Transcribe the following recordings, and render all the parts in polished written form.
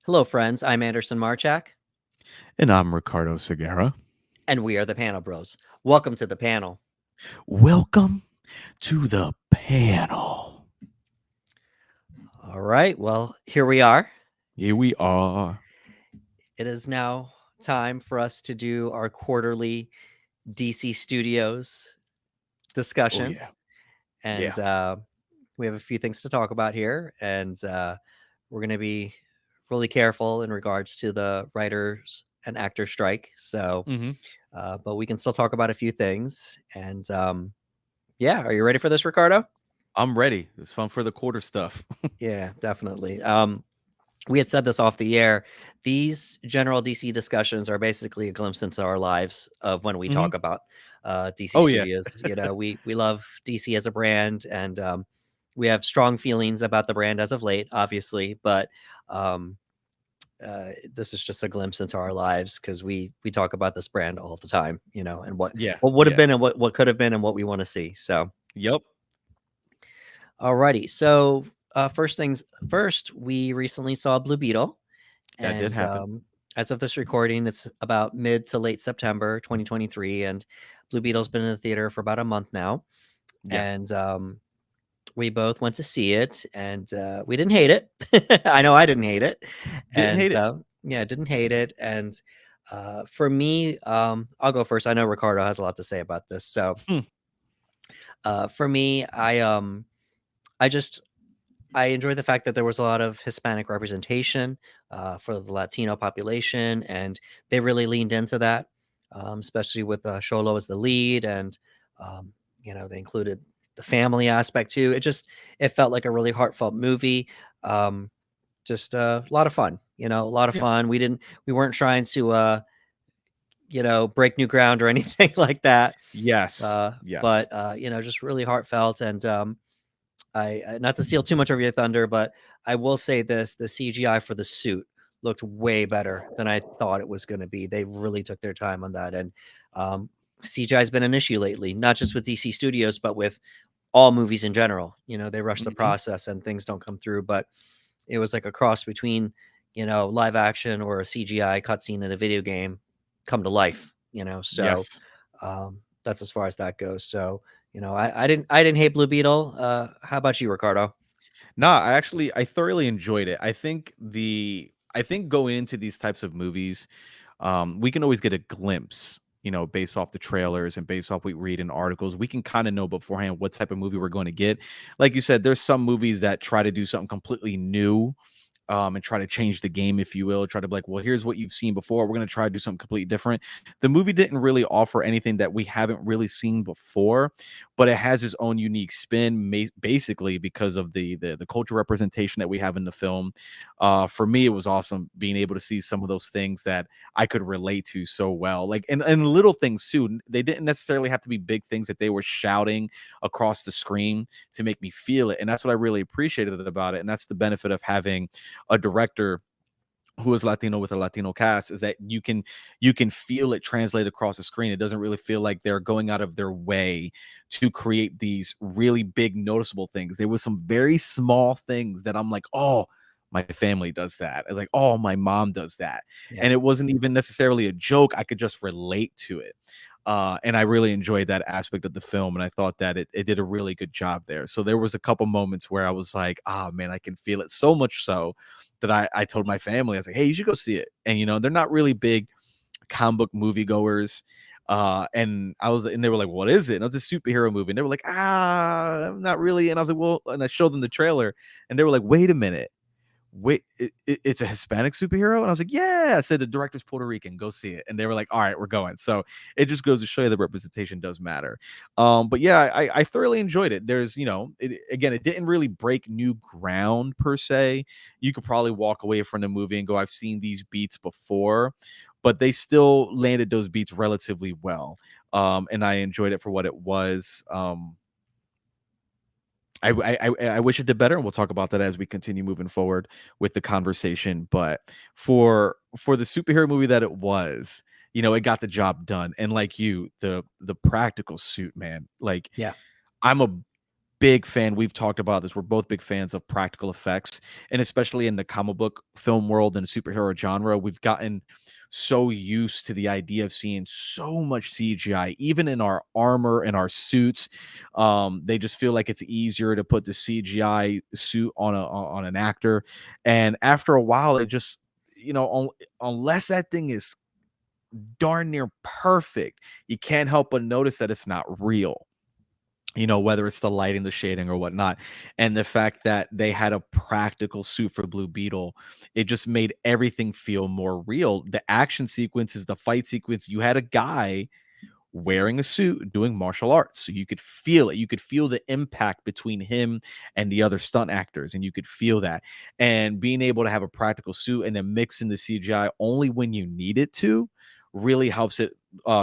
Hello, friends. I'm Anderson Marchak, And I'm Ricardo Segura. and we are the Panel Bros. Welcome to the panel. Welcome to the panel. All right. Well, here we are. Here we are. It is now time for us to do our quarterly DC Studios Oh, discussion. yeah. Yeah. And we have a few things to talk about here. And we're going to be really careful in regards to the writers and actor strike. So, hmm but we can still talk about a few things. And yeah, are you ready for this, Ricardo? I'm ready. It's fun for the quarter stuff. Yeah, definitely. We had said this off the air. These general DC discussions are basically a glimpse into our lives of when we hmm talk about DC Oh, yeah. Studios. We love DC as a brand, and we have strong feelings about the brand as of late, obviously. But um, this is just a glimpse into our lives because we talk about this brand all the time, and what Yeah. what would have Yeah. been and what could have been and what we want to see. So. Yep. Alrighty. So, first things first, we recently saw Blue Beetle, That did and happen. as of this recording, it's about mid to late September 2023, and Blue Beetle's been in the theater for about a month now, Yeah. and we both went to see it, and we didn't hate it. I know I didn't hate it, Didn't and hate it. yeah, didn't hate it. And for me, I'll go first. I know Ricardo has a lot to say about this, so Hmm. for me, I just I enjoy the fact that there was a lot of Hispanic representation for the Latino population, and they really leaned into that, especially with Sholo as the lead, and um, they included the family aspect too. It felt like a really heartfelt movie. Um, just a lot of fun, a lot of Yeah. fun. We weren't trying to break new ground or anything like that, Yes. but Yes. just really heartfelt. And not to steal too much of your thunder, but I will say this: the CGI for the suit looked way better than I thought it was going to be. They really took their time on that, and CGI has been an issue lately, not just with DC Studios, but with all movies in general. They rush the hmm process and things don't come through. But it was like a cross between live action or a CGI cutscene in a video game come to life. So Yes. that's as far as that goes. So I didn't hate Blue Beetle. How about you, Ricardo? Nah, I thoroughly enjoyed it. I think going into these types of movies, we can always get a glimpse, based off the trailers and based off what we read in articles. We can kind of know beforehand what type of movie we're going to get. Like you said, there's some movies that try to do something completely new, and try to change the game, if you will. Try to be like, well, here's what you've seen before. We're going to try to do something completely different. The movie didn't really offer anything that we haven't really seen before, but it has its own unique spin, basically because of the cultural representation that we have in the film. For me, it was awesome being able to see some of those things that I could relate to so well. Like, and little things too. They didn't necessarily have to be big things that they were shouting across the screen to make me feel it. And that's what I really appreciated about it. And that's the benefit of having a director who is Latino with a Latino cast, is that you can feel it translate across the screen. It doesn't really feel like they're going out of their way to create these really big noticeable things. There was some very small things that I'm like, oh, my family does that. I was like, oh, my mom does that. Yeah. And it wasn't even necessarily a joke. I could just relate to it. And I really enjoyed that aspect of the film. And I thought that it did a really good job there. So there was a couple moments where I was like, ah, man, I can feel it so much so that I told my family, I was like, hey, you should go see it. And, they're not really big comic book moviegoers. And they were like, what is it? And it was a superhero movie. And they were like, not really. And I was like, well, and I showed them the trailer and they were like, wait a minute. Wait, it's a Hispanic superhero? And I was like, yeah. I said the director's Puerto Rican. Go see it. And they were like, all right, we're going. So it just goes to show you the representation does matter. But yeah, I thoroughly enjoyed it. There's, again, it didn't really break new ground per se. You could probably walk away from the movie and go, I've seen these beats before, but they still landed those beats relatively well. And I enjoyed it for what it was. I wish it did better, and we'll talk about that as we continue moving forward with the conversation. But for the superhero movie that it was, it got the job done. And like you, the practical suit, man. Like Yeah. I'm a big fan. We've talked about this. We're both big fans of practical effects, and especially in the comic book film world and superhero genre, we've gotten so used to the idea of seeing so much CGI, even in our armor and our suits. They just feel like it's easier to put the CGI suit on an actor, and after a while, it just unless that thing is darn near perfect, you can't help but notice that it's not real, whether it's the lighting, the shading, or whatnot. And the fact that they had a practical suit for Blue Beetle, it just made everything feel more real. The action sequences, the fight sequence, you had a guy wearing a suit doing martial arts. So you could feel it. You could feel the impact between him and the other stunt actors, and you could feel that. And being able to have a practical suit and then mix in the CGI only when you need it to really helps it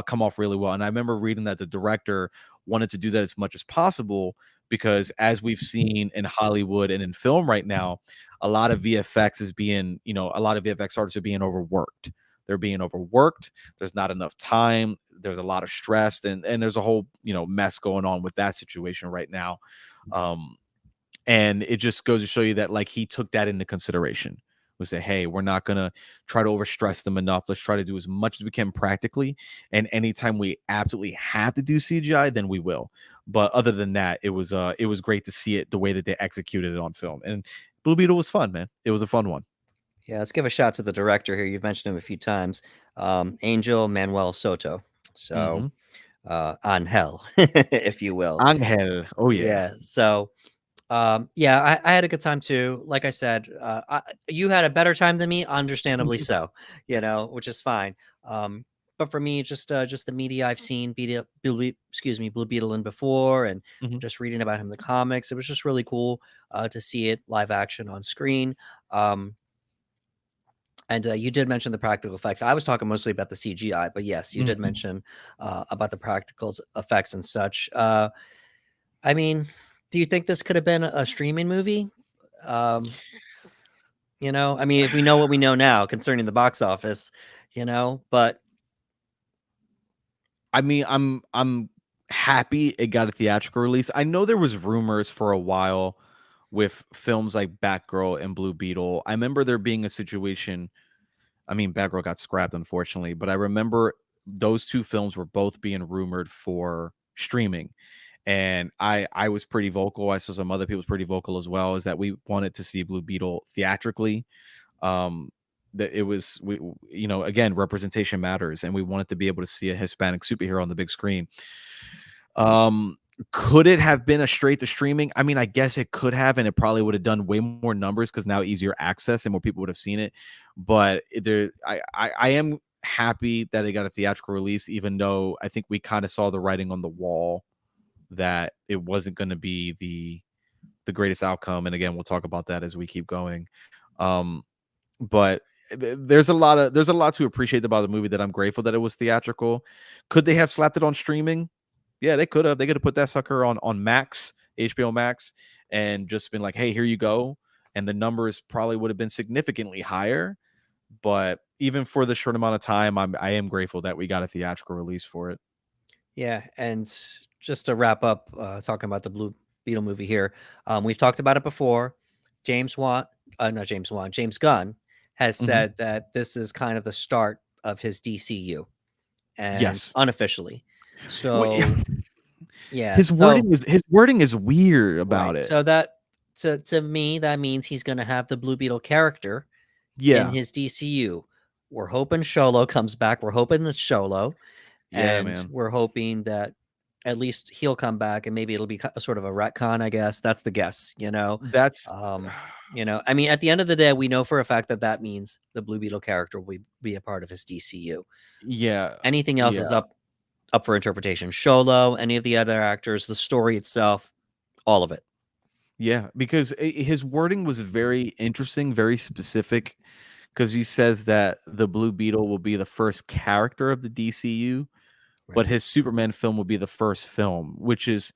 come off really well. And I remember reading that the director wanted to do that as much as possible because, as we've seen in Hollywood and in film right now, a lot of VFX is being, a lot of VFX artists are being overworked. They're being overworked. There's not enough time. There's a lot of stress, and there's a whole mess going on with that situation right now. And it just goes to show you that, like, he took that into consideration. We say, hey, we're not gonna try to overstress them enough. Let's try to do as much as we can practically. And anytime we absolutely have to do CGI, then we will. But other than that, it was great to see it the way that they executed it on film. And Blue Beetle was fun, man. It was a fun one. Yeah, let's give a shout to the director here. You've mentioned him a few times, Angel Manuel Soto. So, Mm-hmm. Angel, if you will. Angel. Oh yeah. Yeah. So, yeah, I had a good time too. Like I said, you had a better time than me, understandably so. Which is fine. But for me, just the media I've seen, Blue Beetle in before, and Mhm. just reading about him in the comics, it was just really cool to see it live action on screen. And you did mention the practical effects. I was talking mostly about the CGI, but yes, you did Mhm. mention about the practical effects and such. I mean, do you think this could have been a streaming movie? Um, I mean, if we know what we know now concerning the box office, but I mean, I'm happy it got a theatrical release. I know there was rumors for a while with films like Batgirl and Blue Beetle. I remember there being a situation. I mean, Batgirl got scrapped, unfortunately, but I remember those two films were both being rumored for streaming. And I was pretty vocal. I saw some other people was pretty vocal as well, is that we wanted to see Blue Beetle theatrically. um that it was again, representation matters, and we wanted to be able to see a Hispanic superhero on the big screen. um could it have been a straight to streaming? I mean, I guess it could have, and it probably would have done way more numbers because now easier access and more people would have seen it. But I am happy that it got a theatrical release, even though I think we kind of saw the writing on the wall that it wasn't going to be the greatest outcome. And again, we'll talk about that as we keep going. um but there's a lot to appreciate about the movie, that I'm grateful that it was theatrical. Could they have slapped it on streaming? Yeah, they could have. They could have put that sucker on Max, HBO Max, and just been like, hey, here you go. And the numbers probably would have been significantly higher. But even for the short amount of time, I am grateful that we got a theatrical release for it. yeah. And just to wrap up, talking about the Blue Beetle movie here, we've talked about it before. Not James Wan, James Gunn has Mhm. said that this is kind of the start of his DCU, and Yes. unofficially. Wait, So, yeah. his wording is weird about Right. it. So that to me, that means he's gonna have the Blue Beetle character in Yeah. his DCU. We're hoping Sholo comes back. We're hoping it's Sholo, Yeah, and man. we're hoping that at least he'll come back, and maybe it'll be a sort of a retcon, I guess. That's the guess. That's I mean, at the end of the day, we know for a fact that that means the Blue Beetle character will be a part of his DCU. yeah. Anything else is Yeah. up for interpretation. Sholo, any of the other actors, the story itself, all of it. Yeah, because his wording was very interesting, very specific, because he says that the Blue Beetle will be the first character of the DCU, but Right. his Superman film will be the first film, which is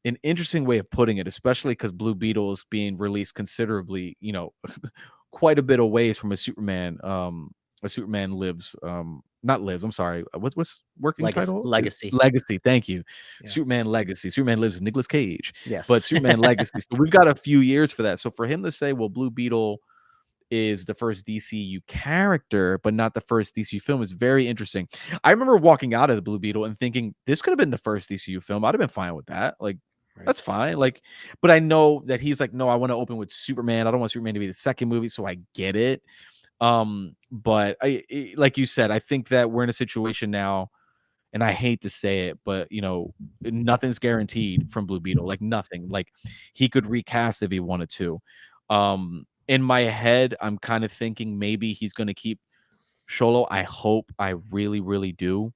an interesting way of putting it, especially because Blue Beetle is being released considerably, quite a bit of ways from a Superman a Superman lives, not lives, I'm sorry, what's working title? Legacy. Legacy, thank you. Yeah. Superman Legacy. Superman lives with Nicolas Cage, but Yes. Superman Legacy. So we've got a few years for that. So for him to say, well, Blue Beetle is the first DCU character, but not the first DCU film is very interesting. I remember walking out of the Blue Beetle and thinking this could have been the first DCU film. I'd have been fine with that. Like, Right. that's fine. Like, but I know that he's like, no, I want to open with Superman. I don't want Superman to be the second movie, so I get it. But like you said, I think that we're in a situation now, and I hate to say it, but nothing's guaranteed from Blue Beetle. Like nothing. Like he could recast if he wanted to. In my head, I'm kind of thinking maybe he's going to keep Sholo. I hope. I really, really do.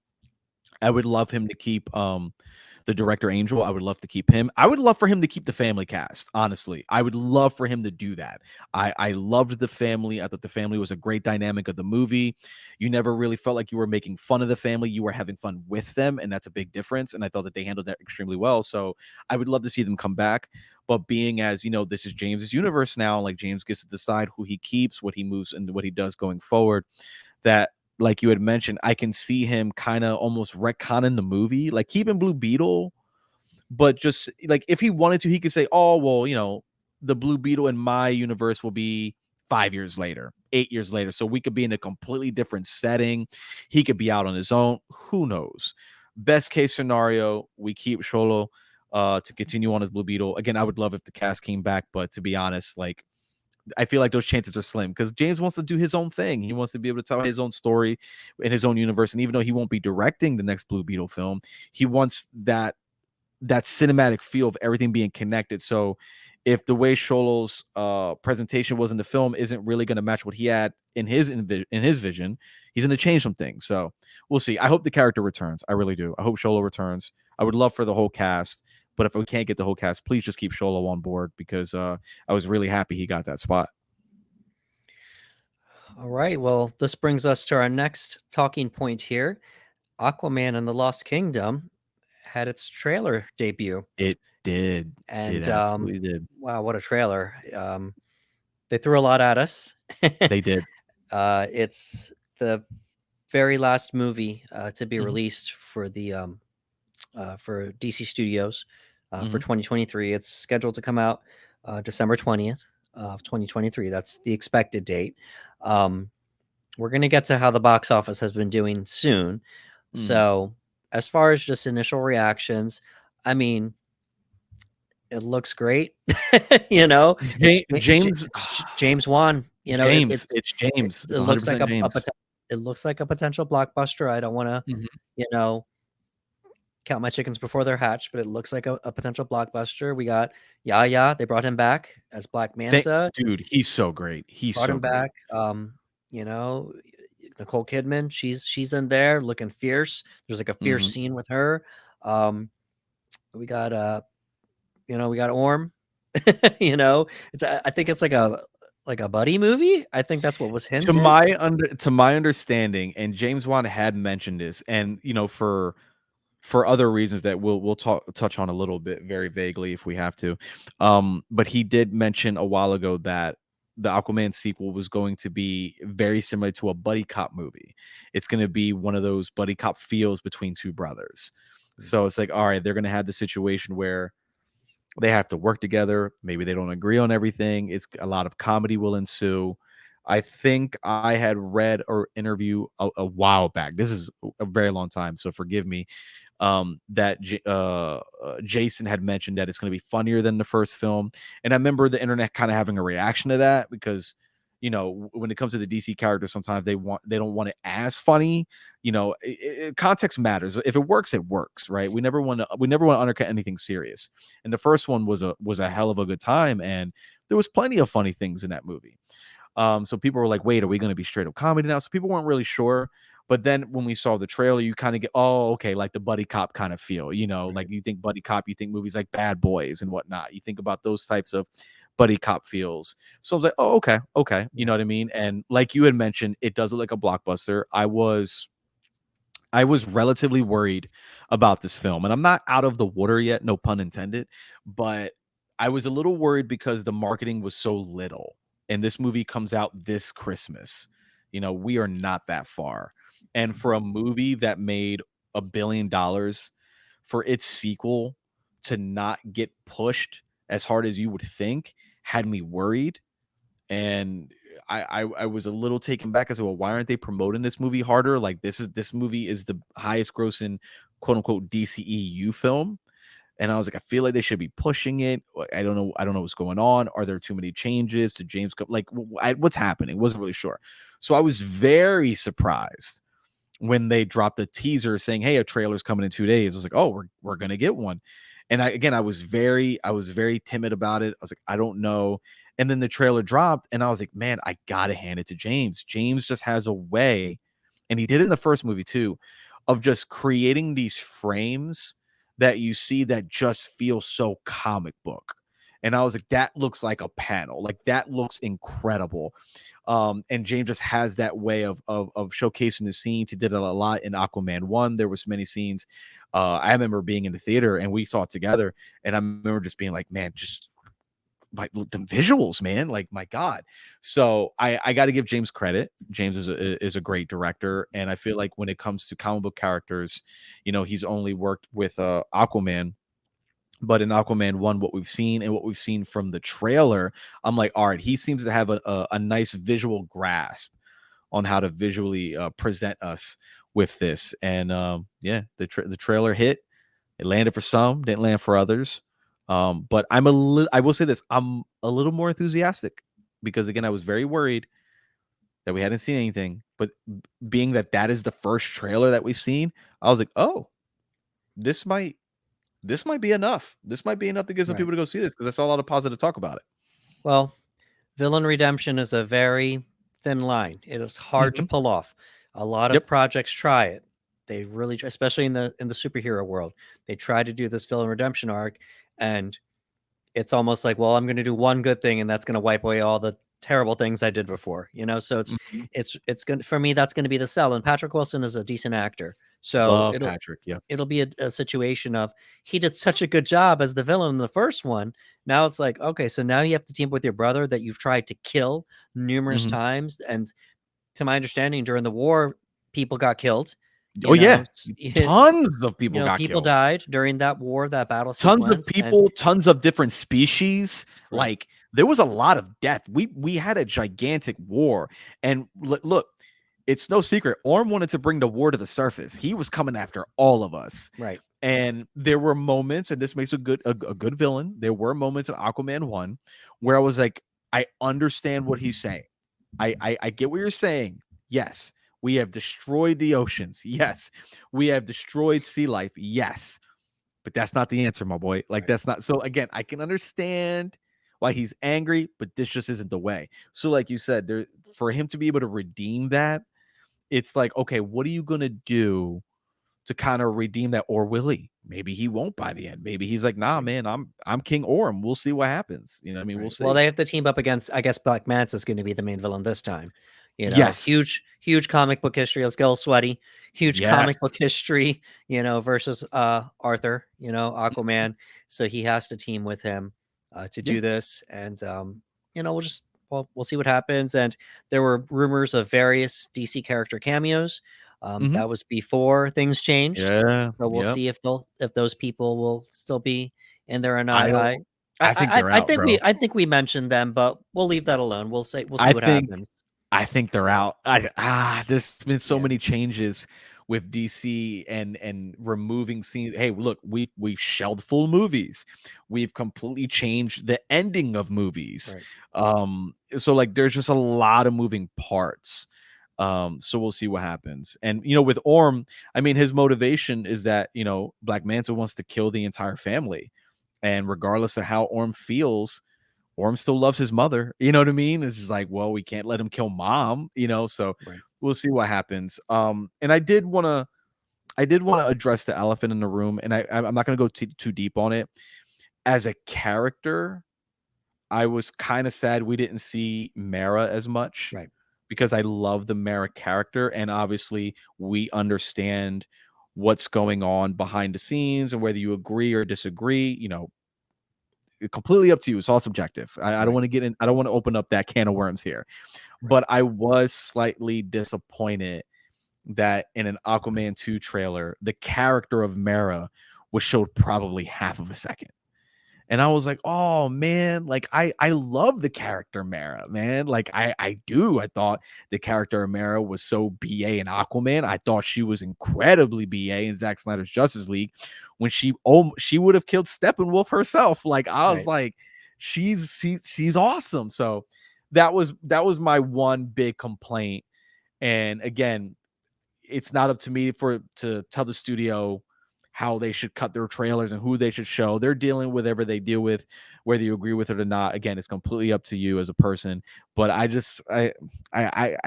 I would love him to keep the director Angel. I would love to keep him. I would love for him to keep the family cast. Honestly, I would love for him to do that. I loved the family. I thought the family was a great dynamic of the movie. You never really felt like you were making fun of the family. You were having fun with them, and that's a big difference. And I thought that they handled that extremely well. So I would love to see them come back. But being as this is James's universe now, like James gets to decide who he keeps, what he moves, and what he does going forward. That, like you had mentioned, I can see him kind of almost retconning the movie, like keeping Blue Beetle, but just like if he wanted to, he could say, oh, well, the Blue Beetle in my universe will be 5 years later, 8 years later. So we could be in a completely different setting. He could be out on his own. Who knows? Best case scenario, we keep Sholo to continue on as Blue Beetle. Again, I would love if the cast came back, but to be honest, like I feel like those chances are slim because James wants to do his own thing. He wants to be able to tell his own story in his own universe. And even though he won't be directing the next Blue Beetle film, he wants that cinematic feel of everything being connected. So if the way Sholo's presentation was in the film isn't really going to match what he had in his vision, he's going to change some things. So we'll see. I hope the character returns. I really do. I hope Sholo returns. I would love for the whole cast. But if we can't get the whole cast, please just keep Sholo on board because I was really happy he got that spot. All right. Well, this brings us to our next talking point here. Aquaman and the Lost Kingdom had its trailer debut. It did. And it absolutely did. Wow, what a trailer. They threw a lot at us. They did. It's the very last movie to be Mhm. released for the for DC Studios for Mhm. 2023. It's scheduled to come out December 20th of 2023. That's the expected date. We're going to get to how the box office has been doing soon. Mhm. So, as far as just initial reactions, I mean, it looks great. James It's James Wan. James. It's James. It It's looks like 100% James. it looks like a potential blockbuster. I don't want to, Mhm. you know, count my chickens before they're hatched, but it looks like a potential blockbuster. We got Yaya. They brought him back as Black Manta. Dude, he's so great. He's Brought so him great. back. You know, Nicole Kidman. She's in there looking fierce. There's like a fierce Mhm. scene with her. We got we got Orm. It's I think it's like a buddy movie. I think that's what was To hinted. my understanding, and James Wan had mentioned this, and for other reasons that we'll touch on a little bit very vaguely if we have to. But he did mention a while ago that the Aquaman sequel was going to be very similar to a buddy cop movie. It's going to be one of those buddy cop feels between two brothers. So it's like, all right, they're going to have the situation where they have to work together. Maybe they don't agree on everything. It's a lot of comedy will ensue. I think I had read or interview a while back. This is a very long time, so forgive me. That Jason had mentioned that it's going to be funnier than the first film, and I remember the internet kind of having a reaction to that because when it comes to the DC characters, sometimes they don't want it as funny. Context matters. If it works, it works, right? We never want to undercut anything serious. And the first one was a hell of a good time, and there was plenty of funny things in that movie. So people were like, wait, are we going to be straight up comedy now? So people weren't really sure. But then when we saw the trailer, you kind of get, oh, okay, like the buddy cop kind of feel, Right. like you think buddy cop, you think movies like Bad Boys and whatnot. You think about those types of buddy cop feels. So I was like, oh, okay. You know what I mean? And like you had mentioned, it does look like a blockbuster. I was relatively worried about this film, and I'm not out of the water yet, no pun intended, but I was a little worried because the marketing was so little. And this movie comes out this Christmas. We are not that far. And for a movie that made $1 billion, for its sequel to not get pushed as hard as you would think had me worried. And I was a little taken back as well. Why aren't they promoting this movie harder? Like this movie is the highest grossing quote unquote DCEU film. And I was like, I feel like they should be pushing it. I don't know. I don't know what's going on. Are there too many changes to James? Like, what's happening? Wasn't really sure. So I was very surprised when they dropped a teaser saying, "Hey, a trailer's coming in 2 days." I was like, "Oh, we're gonna get one." And I was very timid about it. I was like, I don't know. And then the trailer dropped, and I was like, man, I gotta hand it to James. James just has a way, and he did it in the first movie too, of just creating these frames that you see that just feel so comic book. And I was like, that looks like a panel. Like that looks incredible. And James just has that way of showcasing the scenes. He did it a lot in Aquaman 1. There was many scenes. I remember being in the theater and we saw it together. And I remember just being like, man, just the visuals, man, like my God. So I got to give James credit. James is a great director. And I feel like when it comes to comic book characters, he's only worked with Aquaman. But in Aquaman 1, what we've seen and what we've seen from the trailer, I'm like, all right, he seems to have a nice visual grasp on how to visually present us with this. And yeah, the trailer hit. It landed for some, didn't land for others. But I will say this, I'm a little more enthusiastic because again, I was very worried that we hadn't seen anything. But being that is the first trailer that we've seen, I was like, oh, this might be enough. This might be enough to get some Right. people to go see this because I saw a lot of positive talk about it. Well, villain redemption is a very thin line. It is hard to Mhm. pull off. A lot of Yep. projects try it. They really, especially in the superhero world, they try to do this villain redemption arc, and it's almost like, well, I'm going to do one good thing, and that's going to wipe away all the terrible things I did before. So Mhm. it's going for me. That's going to be the sell. And Patrick Wilson is a decent actor, so Love it'll Patrick. Yeah. it'll be a situation of he did such a good job as the villain in the first one. Now it's like, okay, so now you have to team up with your brother that you've tried to kill numerous Mhm. times. And to my understanding, during the war, people got killed. Oh yeah, It, tons of people got people killed. died during that war, that battle Tons of sequence. And people, tons of different species. right, Like there was a lot of death. We had a gigantic war, and look, it's no secret. Orm wanted to bring the war to the surface. He was coming after all of us. right, And there were moments, and this makes a good villain. There were moments in Aquaman 1 where I was like, I understand what he's saying. I get what you're saying. Yes, we have destroyed the oceans. Yes, we have destroyed sea life. Yes, but that's not the answer, my boy. Like right. that's not. So again, I can understand why he's angry, but this just isn't the way. So, like you said, there for him to be able to redeem that, it's like, okay, what are you gonna do to kind of redeem that? Or will he? Maybe he won't by the end. Maybe he's like, nah, Right. man, I'm King Orm. We'll see what happens. What I mean? We'll Right. Well, see. they have to team up against, I guess Black Manta is going to be the main villain this time. Yes. Huge comic book history. Let's go sweaty. Huge Yes. comic book history, versus Arthur, Aquaman. So he has to team with him to Yeah. do this. And we'll see what happens. And there were rumors of various DC character cameos. Mhm. That was before things changed. Yeah. So we'll Yep. see if those people will still be in there or I not. don't. I think they're I out, think bro. we mentioned them, but we'll leave that alone. We'll see I what think happens. I think they're out. There's been so Yeah, many changes with DC and removing scenes. Hey, look, we've shelved full movies. We've completely changed the ending of movies. right. So like there's just a lot of moving parts. So we'll see what happens. And with Orm, I mean, his motivation is that Black Manta wants to kill the entire family. And regardless of how Orm feels, Orm still loves his mother. You know what I mean? It's just like, well, we can't let him kill mom, so Right. we'll see what happens. And I did want to address the elephant in the room, and I'm not going to go too deep on it. As a character, I was kind of sad we didn't see Mara as much Right. because I love the Mara character, and obviously we understand what's going on behind the scenes, and whether you agree or disagree, completely up to you. It's all subjective. I don't Right. want to get in. I don't want to open up that can of worms here. Right. But I was slightly disappointed that in an Aquaman 2 trailer, the character of Mera was showed probably half of a second. And I was like, oh man, like I love the character Mera, man. Like I do. I thought the character of Mera was so BA in Aquaman. I thought she was incredibly BA in Zack Snyder's Justice League when she would have killed Steppenwolf herself. Like I was Right. like, she's awesome. So that was my one big complaint. And again, it's not up to me to tell the studio how they should cut their trailers and who they should show. They're dealing with whatever they deal with, whether you agree with it or not. Again, it's completely up to you as a person. But I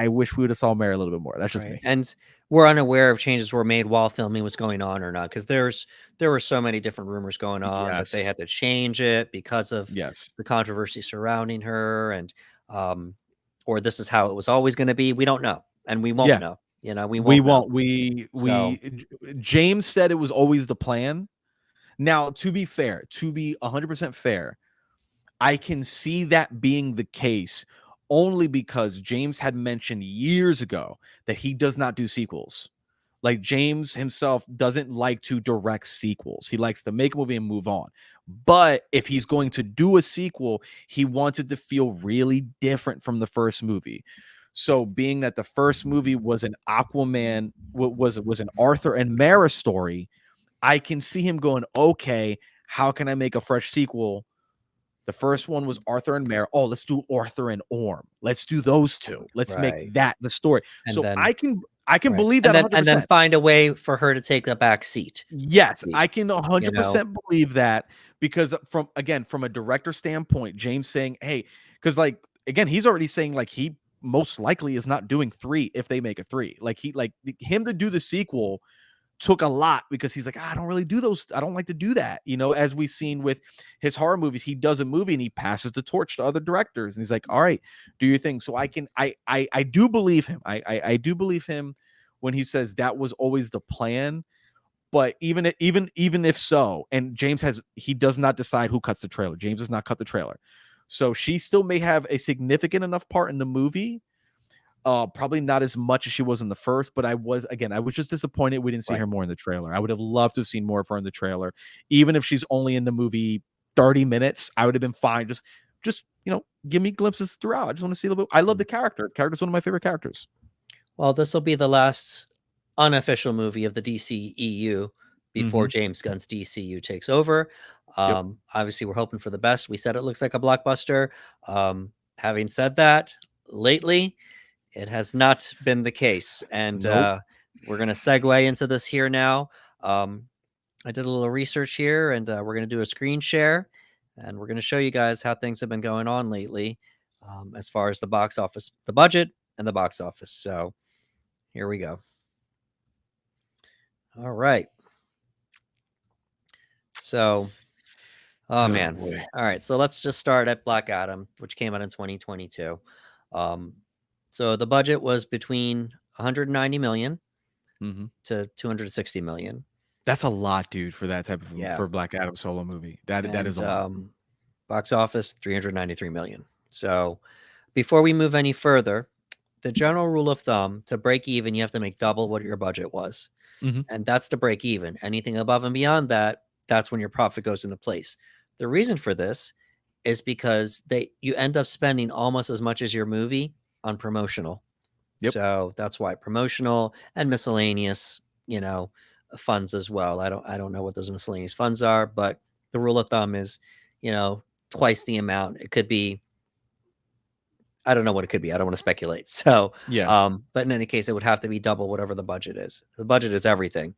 wish we would have saw Mary a little bit more. That's just Right. me. And we're unaware if changes were made while filming was going on or not, because there were so many different rumors going on that they Yes. had to change it because of Yes. the controversy surrounding her, and or this is how it was always going to be. We don't know, and we won't Yeah. know. You know, we We won't know. won't. We So James said it was always the plan. Now, to be fair, to be 100% fair, I can see that being the case only because James had mentioned years ago that he does not do sequels. Like James himself doesn't like to direct sequels. He likes to make a movie and move on. But if he's going to do a sequel, he wants it to feel really different from the first movie. So being that the first movie was an Aquaman, was an Arthur and Mara story, I can see him going, okay, how can I make a fresh sequel? The first one was Arthur and Mare. Oh, let's do Arthur and Orm. Let's do those two. Let's make right, that the story. and So then I can right, believe that and then 100%. find a way for her to take the back seat, so to Yes, speak. I can You know, 100% believe that because from a director standpoint, James saying, "Hey," because like again, he's already saying like he most likely is not doing 3 if they make a 3. Like he like him to do the sequel took a lot because he's like, I don't really do those. I don't like to do that. As we've seen with his horror movies, he does a movie and he passes the torch to other directors. And he's like, all right, do your thing. So I do believe him. I do believe him when he says that was always the plan. But even if so, and he does not decide who cuts the trailer. James does not cut the trailer. So she still may have a significant enough part in the movie, probably not as much as she was in the first, but I was just disappointed we didn't see right. her more in the trailer. I would have loved to have seen more of her in the trailer. Even if she's only in the movie 30 minutes, I would have been fine. Just give me glimpses throughout. I just want to see a little bit. I love the character. The character's one of my favorite characters. Well, this will be the last unofficial movie of the DCEU before Mm-hmm. James Gunn's DCU takes over. Yep. Obviously, we're hoping for the best. We said it looks like a blockbuster. Having said that, lately it has not been the case, and Nope. we're going to segue into this here now. I did a little research here, and we're going to do a screen share, and we're going to show you guys how things have been going on lately, as far as the box office, the budget, and the box office. So here we go. All right. So, oh man. Boy. All right. So let's just start at Black Adam, which came out in 2022. So the budget was between 190 million Mm-hmm. to 260 million. That's a lot, dude, for that type of Yeah. for Black Adam solo movie. That is a lot. Box office 393 million. So before we move any further, the general rule of thumb to break even, you have to make double what your budget was. Mm-hmm. And that's to break even. Anything above and beyond that, that's when your profit goes into place. The reason for this is because you end up spending almost as much as your movie on promotional. Yep. So that's why promotional and miscellaneous, funds as well. I don't know what those miscellaneous funds are, but the rule of thumb is, twice the amount. It could be, I don't know what it could be. I don't want to speculate. So, Yeah. but in any case, it would have to be double whatever the budget is. The budget is everything.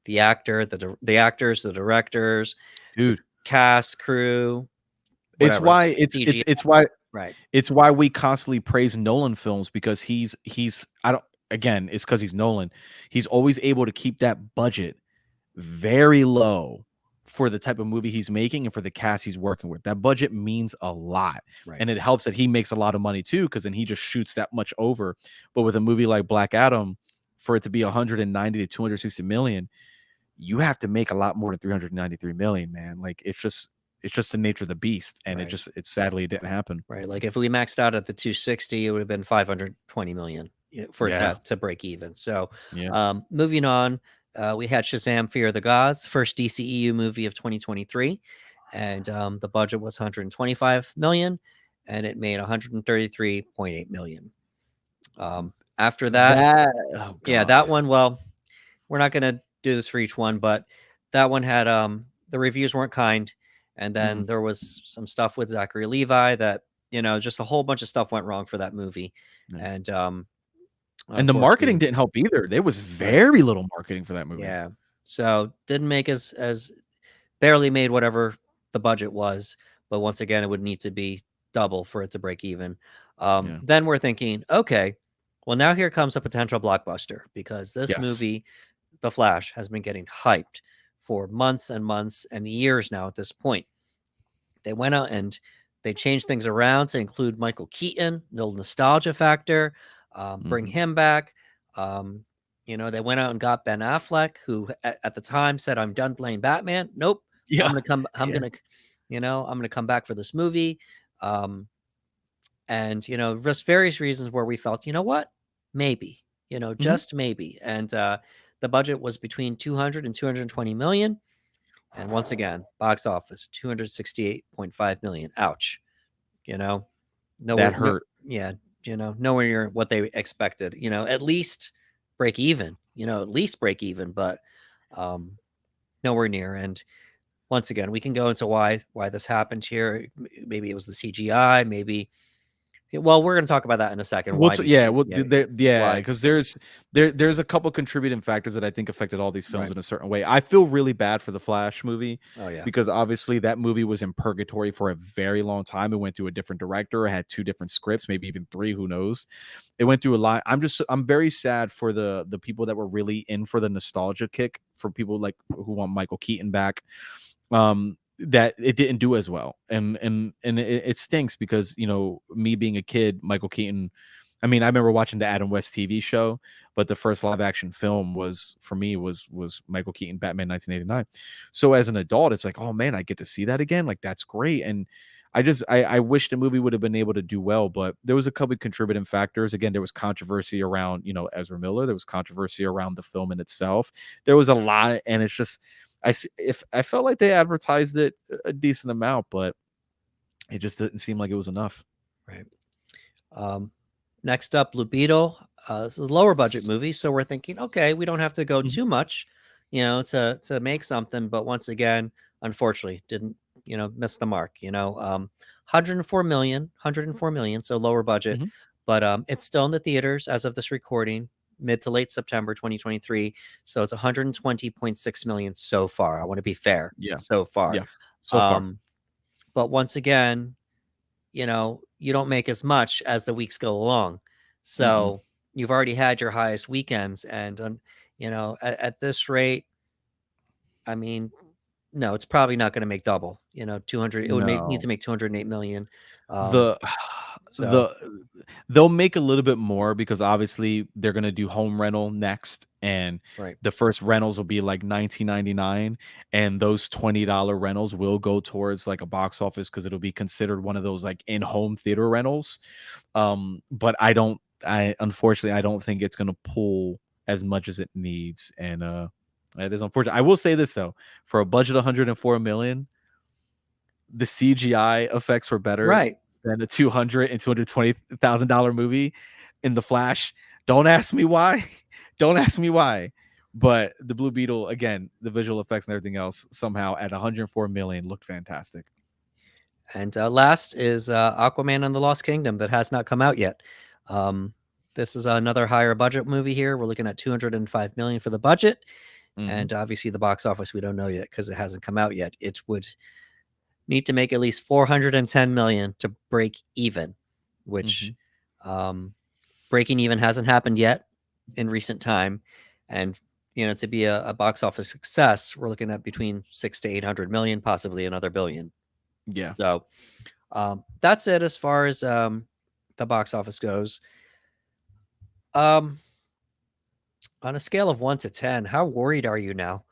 The actor, the actors, the directors, Dude. cast, crew. It's Whatever. why it's why Right. it's why we constantly praise Nolan films because he's it's because he's Nolan. He's always able to keep that budget very low for the type of movie he's making and for the cast he's working with. That budget means a lot. Right. And it helps that he makes a lot of money too, because then he just shoots that much over. But with a movie like Black Adam, for it to be 190 to 260 million, you have to make a lot more than 393 million, man. Like it's just it's just the nature of the beast, and Right. it sadly it didn't happen. Right. Like if we maxed out at the 260, it would have been 520 million for it Yeah, to break even. So, yeah. moving on, we had Shazam: Fear of the Gods, first DCEU movie of 2023, and the budget was 125 million, and it made 133.8 million. After that, That oh yeah, god. that one. Well, we're not gonna do this for each one, but that one had the reviews weren't kind, and then Mhm. there was some stuff with Zachary Levi that just a whole bunch of stuff went wrong for that movie, Yeah. and And the marketing unfortunately, didn't help either. There was right, very little marketing for that movie. yeah, so didn't make as barely made whatever the budget was, but once again, it would need to be double for it to break even. Yeah. Then we're thinking, okay, well now here comes a potential blockbuster because this Yes. movie The Flash has been getting hyped for months and months and years now at this point. They went out and they changed things around to include Michael Keaton, the nostalgia factor, bring Mhm. him back. They went out and got Ben Affleck, who at the time said, "I'm done playing Batman." Nope, I'm Yeah. gonna come. I'm Yeah. gonna, I'm gonna come back for this movie. Um, and just various reasons where we felt, what, maybe, Mhm. just maybe. And the budget was between 200 and 220 million. And once again, box office 268.5 million. Ouch. You know, That nowhere, no, hurt. yeah, nowhere near what they expected. At least break even. At least break even, but um, nowhere near. And once again, we can go into why this happened here. Maybe it was the CGI. Maybe. Well, we're going to talk about that in a second. Well, Why these yeah, things? well, Yeah, yeah, why? because there's a couple contributing factors that I think affected all these films Right. in a certain way. I feel really bad for the Flash movie Oh yeah. because obviously that movie was in purgatory for a very long time. It went through a different director, it had two different scripts, maybe even three, who knows? It went through a lot. I'm very sad for the people that were really in for the nostalgia kick, for people like who want Michael Keaton back. That it didn't do as well, and it stinks because me being a kid, Michael Keaton. I mean, I remember watching the Adam West TV show, but the first live action film was for me was Michael Keaton Batman 1989. So as an adult, it's like, oh man, I get to see that again. Like that's great. And I wish the movie would have been able to do well, but there was a couple of contributing factors. Again, there was controversy around Ezra Miller. There was controversy around the film in itself. There was a lot, and it's just if I felt like they advertised it a decent amount, but it just didn't seem like it was enough. Right. Um, Next up, Blue Beetle. This is a lower budget movie, so we're thinking, okay, we don't have to go Mhm. too much, to make something. But once again, unfortunately, didn't miss the mark. 104 million, 104 million, so lower budget, Mhm. but it's still in the theaters as of this recording, mid to late September 2023. So it's 120.6 million so far. I want to be fair, Yeah. so far. Yeah. So far. Um, but once again, you don't make as much as the weeks go along. Mm-mm. So you've already had your highest weekends. And, at this rate, I mean, no, it's probably not going to make double, 200, it would need No. to make 208 million. Um, The so, the they'll make a little bit more because obviously they're gonna do home rental next, and right. the first rentals will be like 19.99, and those $20 rentals will go towards like a box office because it'll be considered one of those like in-home theater rentals. But I unfortunately I don't think it's gonna pull as much as it needs, and it is unfortunate. I will say this though, for a budget of 104 million, the CGI effects were better Right. than a 200 and $220,000 movie in The Flash. Don't ask me why. Don't ask me why. But the Blue Beetle, again, the visual effects and everything else, somehow at 104 million looked fantastic. And last is Aquaman and the Lost Kingdom that has not come out yet. Um, this is another higher budget movie here. We're looking at 205 million for the budget. Hmm. And obviously the box office, we don't know yet because it hasn't come out yet. It would need to make at least 410 million to break even, which Hmm. um, breaking even hasn't happened yet in recent time. And to be a box office success, we're looking at between 600 to 800 million, possibly another billion. Yeah. So that's it as far as the box office goes. Um, on a scale of 1 to 10, how worried are you now,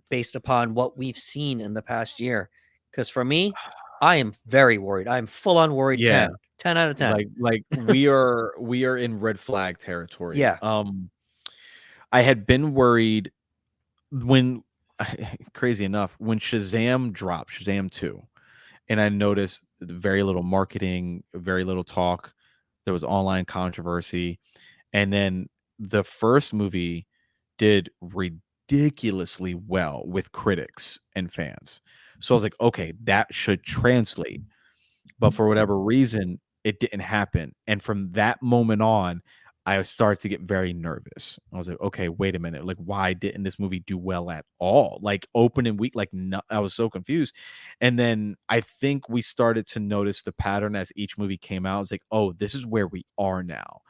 based upon what we've seen in the past year? Because for me, I am very worried. I'm full on worried. Yeah, 10 out of 10. like we are in red flag territory. Yeah. I had been worried when crazy enough, when Shazam dropped, Shazam 2, and I noticed very little marketing, very little talk. There was online controversy. And then the first movie did ridiculously well with critics and fans. So I was like, okay, that should translate. But for whatever reason, it didn't happen. And from that moment on, I started to get very nervous. I was like, okay, wait a minute. Like, why didn't this movie do well at all? Like, opening week, like, no, I was so confused. And then I think we started to notice the pattern as each movie came out. I was like, oh, this is where we are now.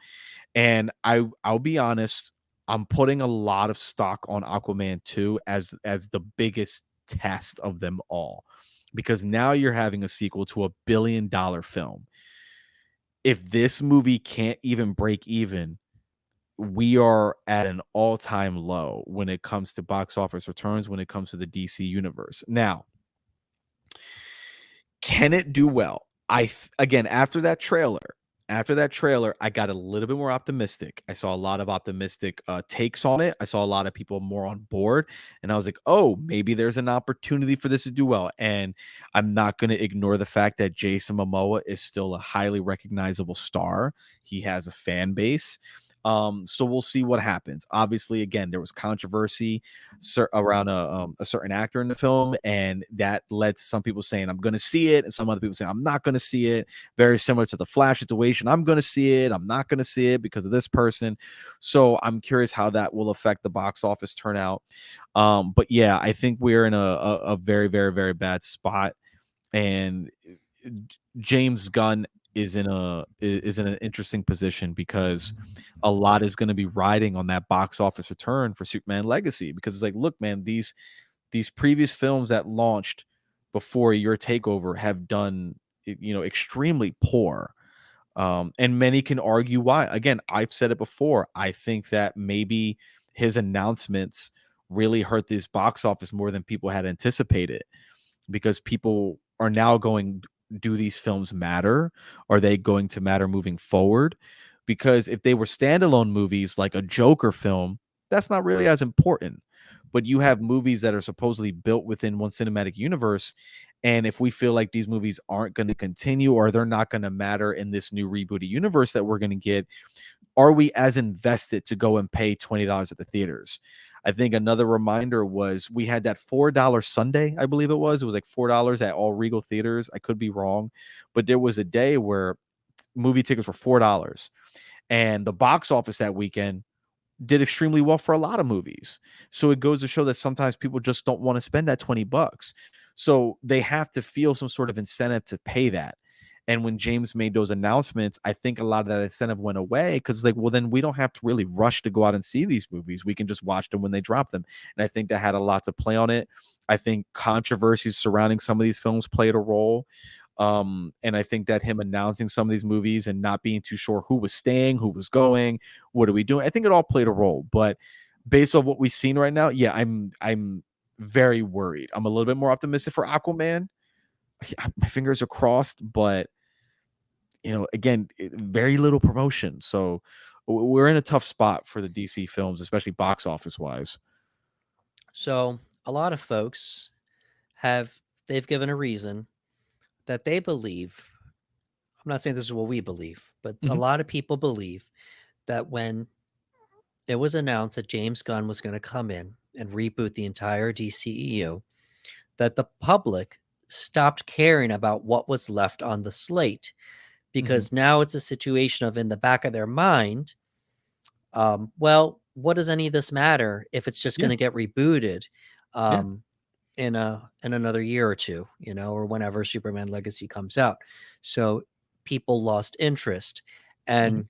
And I'll be honest, I'm putting a lot of stock on Aquaman 2 as the biggest test of them all. Because now you're having a sequel to a billion-dollar film. If this movie can't even break even, we are at an all-time low when it comes to box office returns, when it comes to the DC universe. Now, can it do well? Again, after that trailer, I got a little bit more optimistic. I saw a lot of optimistic takes on it. I saw a lot of people more on board, and I was like, "Oh, maybe there's an opportunity for this to do well." And I'm not going to ignore the fact that Jason Momoa is still a highly recognizable star. He has a fan base. So we'll see what happens. Obviously, again, there was controversy around a certain actor in the film, and that led to some people saying, I'm going to see it, and some other people saying, I'm not going to see it. Very similar to the Flash situation. I'm going to see it. I'm not going to see it because of this person. So I'm curious how that will affect the box office turnout. But yeah, I think we're in a very, very, very bad spot. And James Gunn is in an interesting position because a lot is going to be riding on that box office return for Superman Legacy, because it's like, look, man, these previous films that launched before your takeover have done, extremely poor. And many can argue why. Again, I've said it before. I think that maybe his announcements really hurt this box office more than people had anticipated, because people are now going, do these films matter? Are they going to matter moving forward? Because if they were standalone movies like a Joker film, that's not really as important. But you have movies that are supposedly built within one cinematic universe. And if we feel like these movies aren't going to continue, or they're not going to matter in this new rebooted universe that we're going to get, are we as invested to go and pay $20 at the theaters? I think another reminder was we had that $4 Sunday, I believe it was. It was like $4 at all Regal theaters. I could be wrong, but there was a day where movie tickets were $4, and the box office that weekend did extremely well for a lot of movies. So it goes to show that sometimes people just don't want to spend that $20. So they have to feel some sort of incentive to pay that. And when James made those announcements, I think a lot of that incentive went away, because like, well, then we don't have to really rush to go out and see these movies. We can just watch them when they drop them. And I think that had a lot to play on it. I think controversies surrounding some of these films played a role. And I think that him announcing some of these movies and not being too sure who was staying, who was going, what are we doing, I think it all played a role. But based on what we've seen right now, yeah, I'm very worried. I'm a little bit more optimistic for Aquaman. My fingers are crossed, but again, very little promotion. So we're in a tough spot for the DC films, especially box office wise. So a lot of folks they've given a reason that they believe. I'm not saying this is what we believe, but a Mhm. lot of people believe that when it was announced that James Gunn was going to come in and reboot the entire DCEU, that the public stopped caring about what was left on the slate, Mhm. because now it's a situation of, in the back of their mind, well, what does any of this matter if it's just going Yeah. to get rebooted Yeah. um, in another year or two, or whenever Superman Legacy comes out? So people lost interest, Mhm. and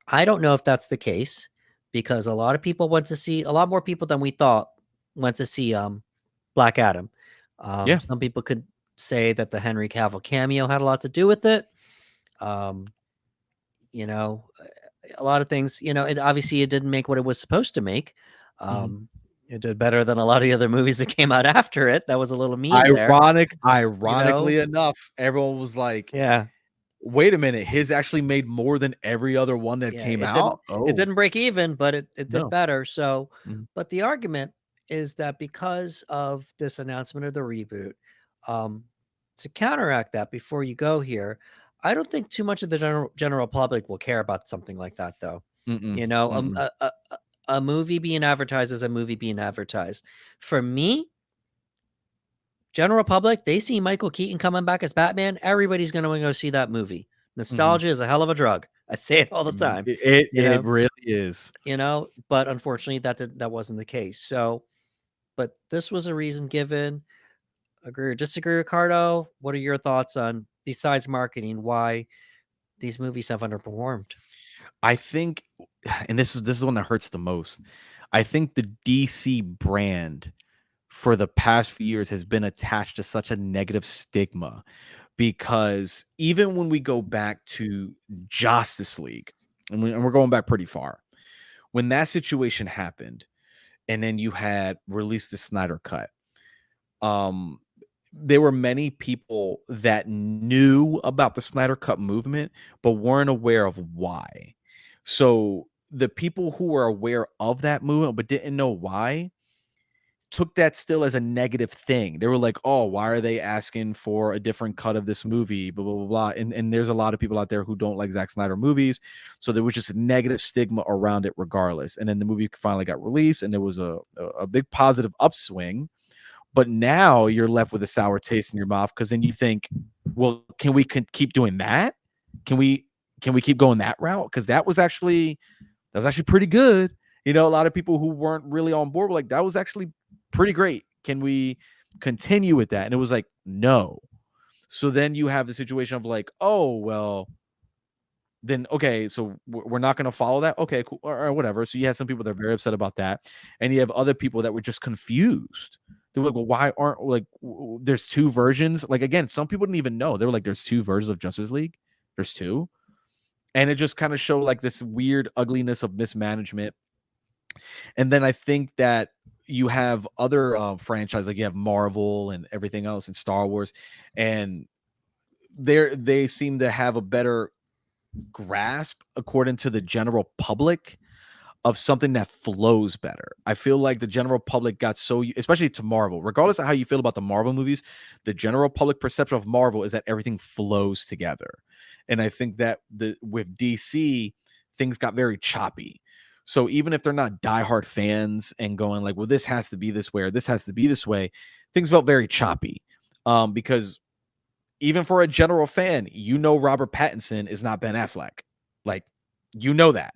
I don't know if that's the case, because a lot of people went to see, a lot more people than we thought went to see Black Adam. Yeah. Some people could say that the Henry Cavill cameo had a lot to do with it. Um, you know, a lot of things, it obviously it didn't make what it was supposed to make. Mhm. Um, It did better than a lot of the other movies that came out after it. That was a little meme there, you know? Ironically enough, everyone was like, Yeah. "Wait a minute, his actually made more than every other one that Yeah, came out?" it Oh, didn't break even, but it did no. better, so Mhm, but the argument is that because of this announcement of the reboot, um, to counteract that before you go here, I don't think too much of the general public will care about something like that, though. mm-mm, You know, mm-mm, a movie being advertised is a movie being advertised. For me, general public, they see Michael Keaton coming back as Batman, everybody's gonna wanna go see that movie. mhm. Nostalgia is a hell of a drug. I say it all the time, you It know? really is. But unfortunately that wasn't the case. So, but this was a reason given. Agree or disagree, Ricardo? What are your thoughts on, besides marketing, why these movies have underperformed? I think, and this is one that hurts the most. I think the DC brand for the past few years has been attached to such a negative stigma because even when we go back to Justice League, and we're going back pretty far, when that situation happened, and then you had released the Snyder Cut, um, there were many people that knew about the Snyder Cut movement, but weren't aware of why. So the people who were aware of that movement but didn't know why took that still as a negative thing. They were like, "Oh, why are they asking for a different cut of this movie?" Blah blah blah blah. And there's a lot of people out there who don't like Zack Snyder movies, so there was just a negative stigma around it, regardless. And then the movie finally got released, and there was a big positive upswing. But now you're left with a sour taste in your mouth because then you think, "Well, can we keep doing that? Can we keep going that route?" Because that was actually pretty good. You know, a lot of people who weren't really on board were like, that was actually pretty great. Can we continue with that? And it was like, no. So then you have the situation of like, oh, well, then okay, so we're not going to follow that. Okay, cool, or whatever. So you had some people that are very upset about that, and you have other people that were just confused. They were like, well, why aren't like there's two versions? Like again, some people didn't even know. They were like, there's two versions of Justice League. There's two, and it just kind of showed like this weird ugliness of mismanagement. And then I think that you have other franchises, like you have Marvel and everything else, and Star Wars, and they seem to have a better grasp, according to the general public, of something that flows better. I feel like the general public got so, especially to Marvel, regardless of how you feel about the Marvel movies, the general public perception of Marvel is that everything flows together. And I think that with DC, things got very choppy. So even if they're not diehard fans and going like, well, this has to be this way or this has to be this way, things felt very choppy. Because even for a general fan, Robert Pattinson is not Ben Affleck. Like, that.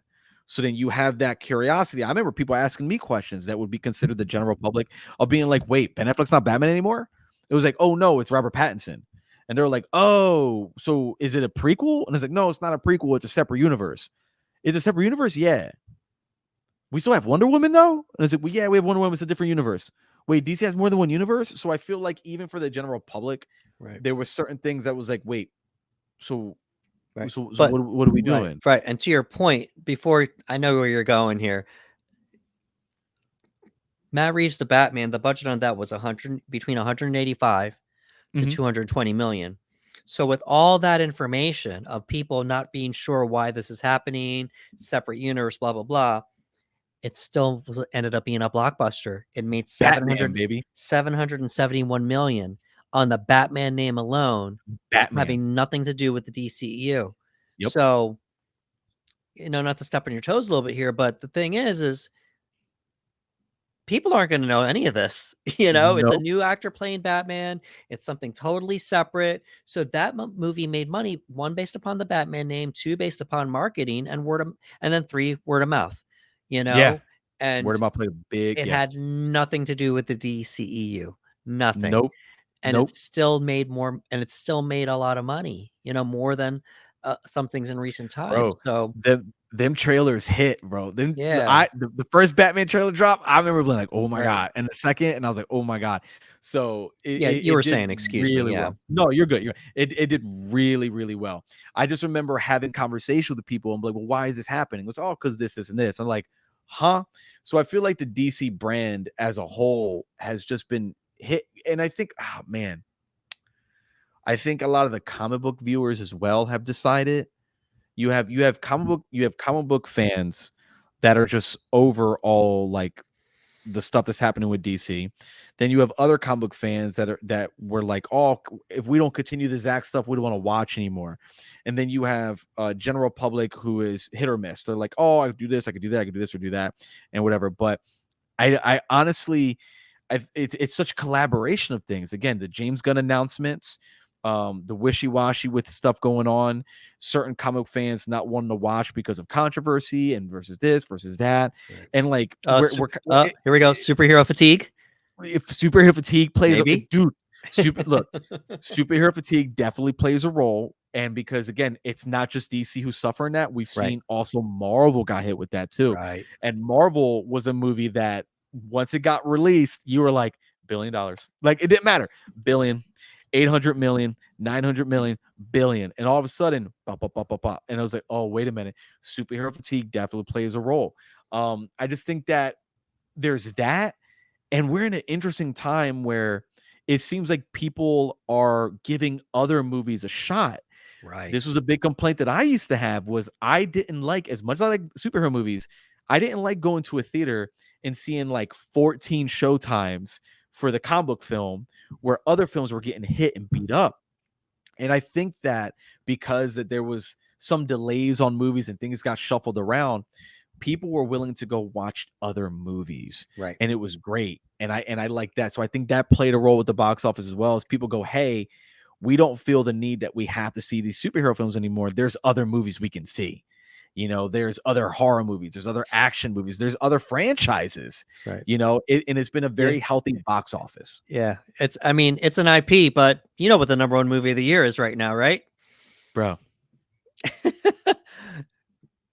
So then you have that curiosity. I remember people asking me questions that would be considered the general public of being like, wait, Ben Affleck's not Batman anymore? It was like, oh no, it's Robert Pattinson. And they're like, oh, so is it a prequel? And it's like, no, it's not a prequel. It's a separate universe. Is it a separate universe? Yeah. We still have Wonder Woman though? And I was like, well, yeah, we have Wonder Woman. It's a different universe. Wait, DC has more than one universe? So I feel like even for the general public, Right. there were certain things that was like, wait, so Right. so But what are we right, doing? right. And to your point, before I know where you're going here, Matt Reeves, the Batman, the budget on that was 100 between 185 to Mhm. 220 million. So with all that information of people not being sure why this is happening, separate universe, blah blah blah, it still ended up being a blockbuster. It made Batman, baby. 771 million on the Batman name alone, Batman. having nothing to do with the DCEU. Yep. So, not to step on your toes a little bit here, but the thing is people aren't going to know any of this. It's a No. new actor playing Batman. It's something totally separate. So that movie made money, one based upon the Batman name, two based upon marketing and and then three word of mouth. You Yeah. know, Word and of mouth played a big it yeah. had nothing to do with the DCEU. Nothing. Nope. And Nope. it still made a lot of money, more than some things in recent times. Bro, So, them trailers hit, bro. Them yeah, I the first Batman trailer drop, I remember being like, "Oh my right. god." And the second, and I was like, "Oh my god." So Yeah, you it were did saying, excuse me. really Yeah. well. No, you're good. It did really, really well. I just remember having conversation with the people and be like, "Well, why is this happening?" It was all because this and this. I'm like, huh? So I feel like the DC brand as a whole has just been hit. And I think, oh man, I think a lot of the comic book viewers as well have decided you have comic book fans that are just overall like the stuff that's happening with DC. Then you have other comic book fans that were like, "Oh, if we don't continue the Zack stuff, we don't want to watch anymore." And then you have general public who is hit or miss. They're like, "Oh, I could do this, I could do that, I could do this or do that, and whatever." But I honestly, it's such a collaboration of things. Again, the James Gunn announcements, the wishy washy with stuff going on, certain comic fans not wanting to watch because of controversy and versus this versus that, Right. and like Here we go. Superhero fatigue. if superhero fatigue plays a Maybe. dude, superhero fatigue definitely plays a role. And because again, it's not just DC who's suffering that. We've Right. seen also Marvel got hit with that too. Right. And Marvel was a movie that once it got released, you were like $1 billion. Like it didn't matter. Billion, 800 million, 900 million, billion. And all of a sudden, bop, bop, bop, bop, bop. And I was like, oh, wait a minute. Superhero fatigue definitely plays a role. I just think that there's that. And we're in an interesting time where it seems like people are giving other movies a shot. Right. This was a big complaint that I used to have was I didn't like, as much as I like superhero movies, I didn't like going to a theater and seeing like 14 showtimes for the comic book film where other films were getting hit and beat up. And I think that because that there was some delays on movies and things got shuffled around, people were willing to go watch other movies. Right. And it was great. And I like that. So I think that played a role with the box office as well as people go, hey, we don't feel the need that we have to see these superhero films anymore. There's other movies we can see. You know, there's other horror movies, there's other action movies, there's other franchises. Right. You know, and it's been a very healthy box office. Yeah. It's an IP, but you know what the number one movie of the year is right now, right? Bro.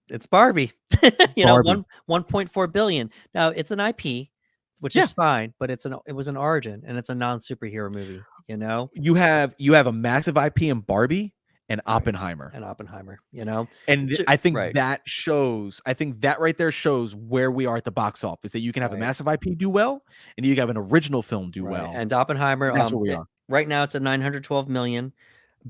It's Barbie. Barbie. 1.4 billion. Now it's an IP, which is fine, but it was an origin and it's a non-superhero movie, you know? You have a massive IP in Barbie and Oppenheimer. And Oppenheimer, And I think that right there shows where we are at the box office, that you can have a massive IP do well, and you can have an original film do well. And Oppenheimer, that's where we are. Right now it's at 912 million.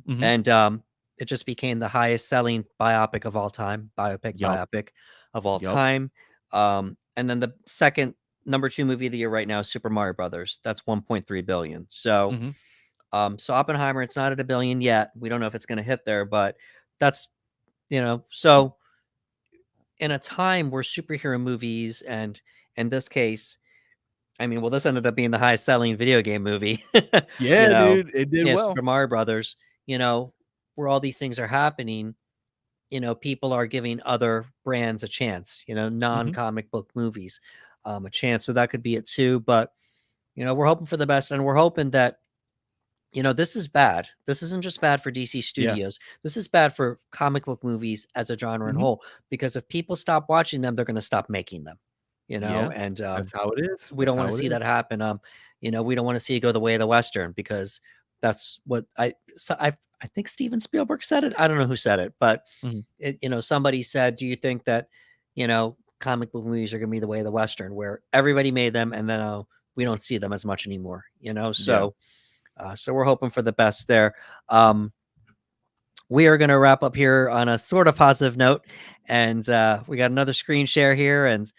Mhm. And it just became the highest selling biopic of all time, biopic of all time. And then the second number 2 movie of the year right now is Super Mario Brothers. That's 1.3 billion. So so Oppenheimer, it's not at $1 billion yet. We don't know if it's going to hit there, but that's, so in a time where superhero movies, and in this case, I mean, well, this ended up being the highest selling video game movie. Dude, it did well. Super Mario Brothers, where all these things are happening, people are giving other brands a chance, non-comic book movies a chance. So that could be it too. But, we're hoping for the best, and we're hoping that, this is bad. This isn't just bad for DC Studios. This is bad for comic book movies as a genre in whole, because if people stop watching them, they're going to stop making them, and that's how it is. We don't want to see that happen. We don't want to see it go the way of the Western, because that's what I think Steven Spielberg said it. I don't know who said it, but somebody said, do you think that, comic book movies are going to be the way of the Western, where everybody made them and then we don't see them as much anymore, so so we're hoping for the best there. We are going to wrap up here on a sort of positive note, and we got another screen share here, and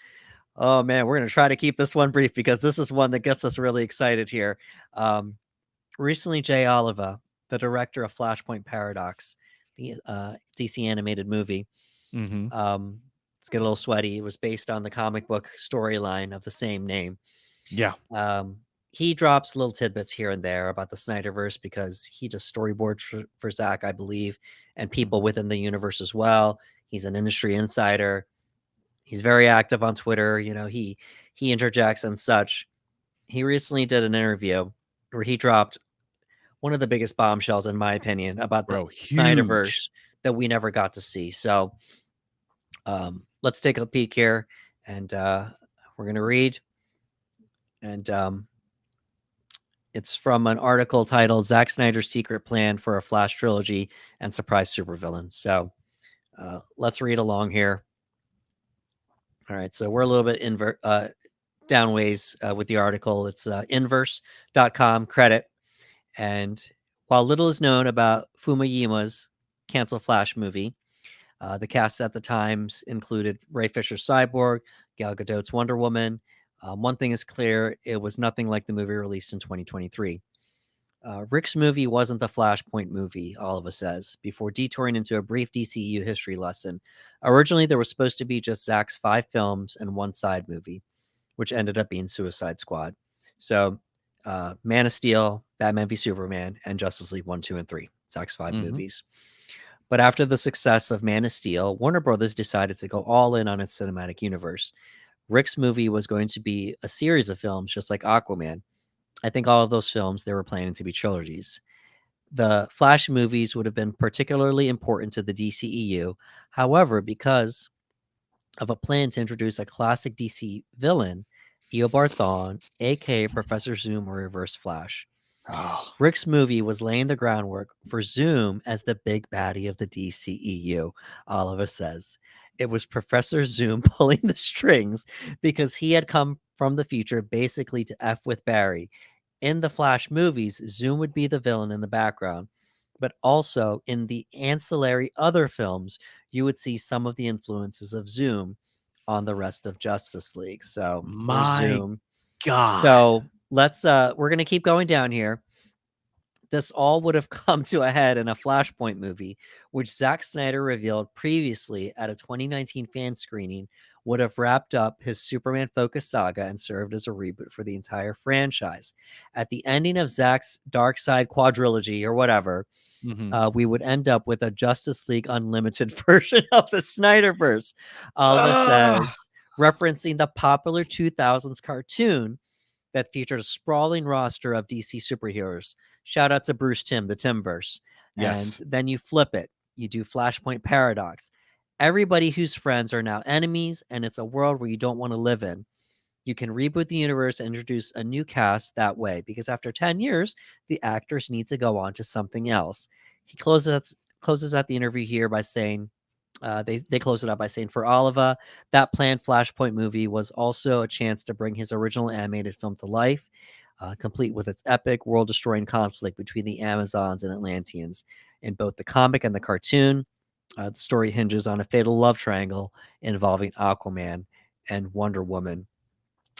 oh man, we're going to try to keep this one brief because this is one that gets us really excited here. Recently, Jay Oliva, the director of Flashpoint Paradox, the DC animated movie, let's get a little sweaty. It was based on the comic book storyline of the same name. He drops little tidbits here and there about the Snyderverse because he does storyboards for Zack, I believe, and people within the universe as well. He's an industry insider. He's very active on Twitter. He interjects and such. He recently did an interview where he dropped one of the biggest bombshells, in my opinion, about the Snyderverse that we never got to see. So let's take a peek here, and we're going to read. And it's from an article titled Zack Snyder's Secret Plan for a Flash Trilogy and Surprise Supervillain. So let's read along here. All right, so we're a little bit downways with the article. It's inverse.com credit. And while little is known about Fumiyima's Cancel Flash movie, the cast at the times included Ray Fisher's Cyborg, Gal Gadot's Wonder Woman. One thing is clear, it was nothing like the movie released in 2023. Rick's movie wasn't the Flashpoint movie, Oliva says, before detouring into a brief DCEU history lesson. Originally, there was supposed to be just Zack's 5 films and 1 side movie, which ended up being Suicide Squad. So, Man of Steel, Batman v Superman, and Justice League 1, 2, and 3. Zack's 5 movies. But after the success of Man of Steel, Warner Brothers decided to go all in on its cinematic universe. Rick's movie was going to be a series of films, just like Aquaman. I think all of those films, they were planning to be trilogies. The Flash movies would have been particularly important to the DCEU. However, because of a plan to introduce a classic DC villain, Eobard Thawne, aka Professor Zoom or Reverse Flash. Oh. Rick's movie was laying the groundwork for Zoom as the big baddie of the DCEU, Oliva says. It was Professor Zoom pulling the strings because he had come from the future basically to F with Barry. In the Flash movies, Zoom would be the villain in the background, but also in the ancillary other films, you would see some of the influences of Zoom on the rest of Justice League. So there's My Zoom. God. So we're gonna keep going down here. This all would have come to a head in a Flashpoint movie, which Zack Snyder revealed previously at a 2019 fan screening would have wrapped up his Superman-focused saga and served as a reboot for the entire franchise. At the ending of Zack's Dark Side quadrilogy or whatever, we would end up with a Justice League Unlimited version of the Snyderverse. Alva says, referencing the popular 2000s cartoon that featured a sprawling roster of DC superheroes. Shout out to Bruce Timm, the Timverse. Yes. And then you flip it. You do Flashpoint Paradox. Everybody whose friends are now enemies, and it's a world where you don't want to live in. You can reboot the universe and introduce a new cast that way, because after 10 years, the actors need to go on to something else. He closes out the interview here by saying, they close it up by saying, for Oliva, that planned Flashpoint movie was also a chance to bring his original animated film to life, complete with its epic, world-destroying conflict between the Amazons and Atlanteans. In both the comic and the cartoon, the story hinges on a fatal love triangle involving Aquaman and Wonder Woman.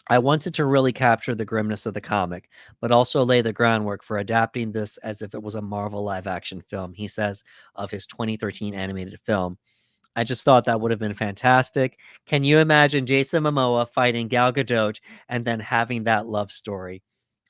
I wanted to really capture the grimness of the comic, but also lay the groundwork for adapting this as if it was a Marvel live-action film, he says of his 2013 animated film. I just thought that would have been fantastic. Can you imagine Jason Momoa fighting Gal Gadot and then having that love story?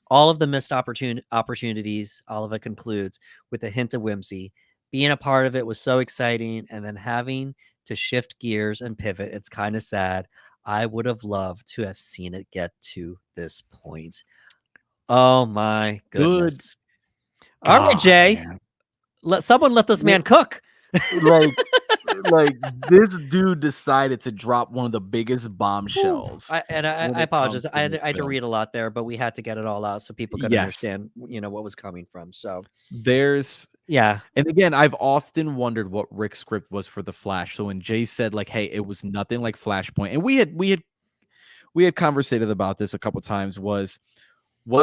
All of the missed opportunities, Oliva concludes, with a hint of whimsy. Being a part of it was so exciting, and then having to shift gears and pivot, it's kind of sad. I would have loved to have seen it get to this point. Oh my Good goodness. All right, God, Jay. man. Let this man cook. Like, like this dude decided to drop one of the biggest Whew. bombshells I when it apologize. comes to this I had to film. read a lot there, but we had to get it all out so people could Yes, understand, what was coming from. So, there's yeah. and again, I've often wondered what Rick's script was for the Flash. So when Jay said like, "Hey, it was nothing like Flashpoint," and we had conversated about this a couple times, was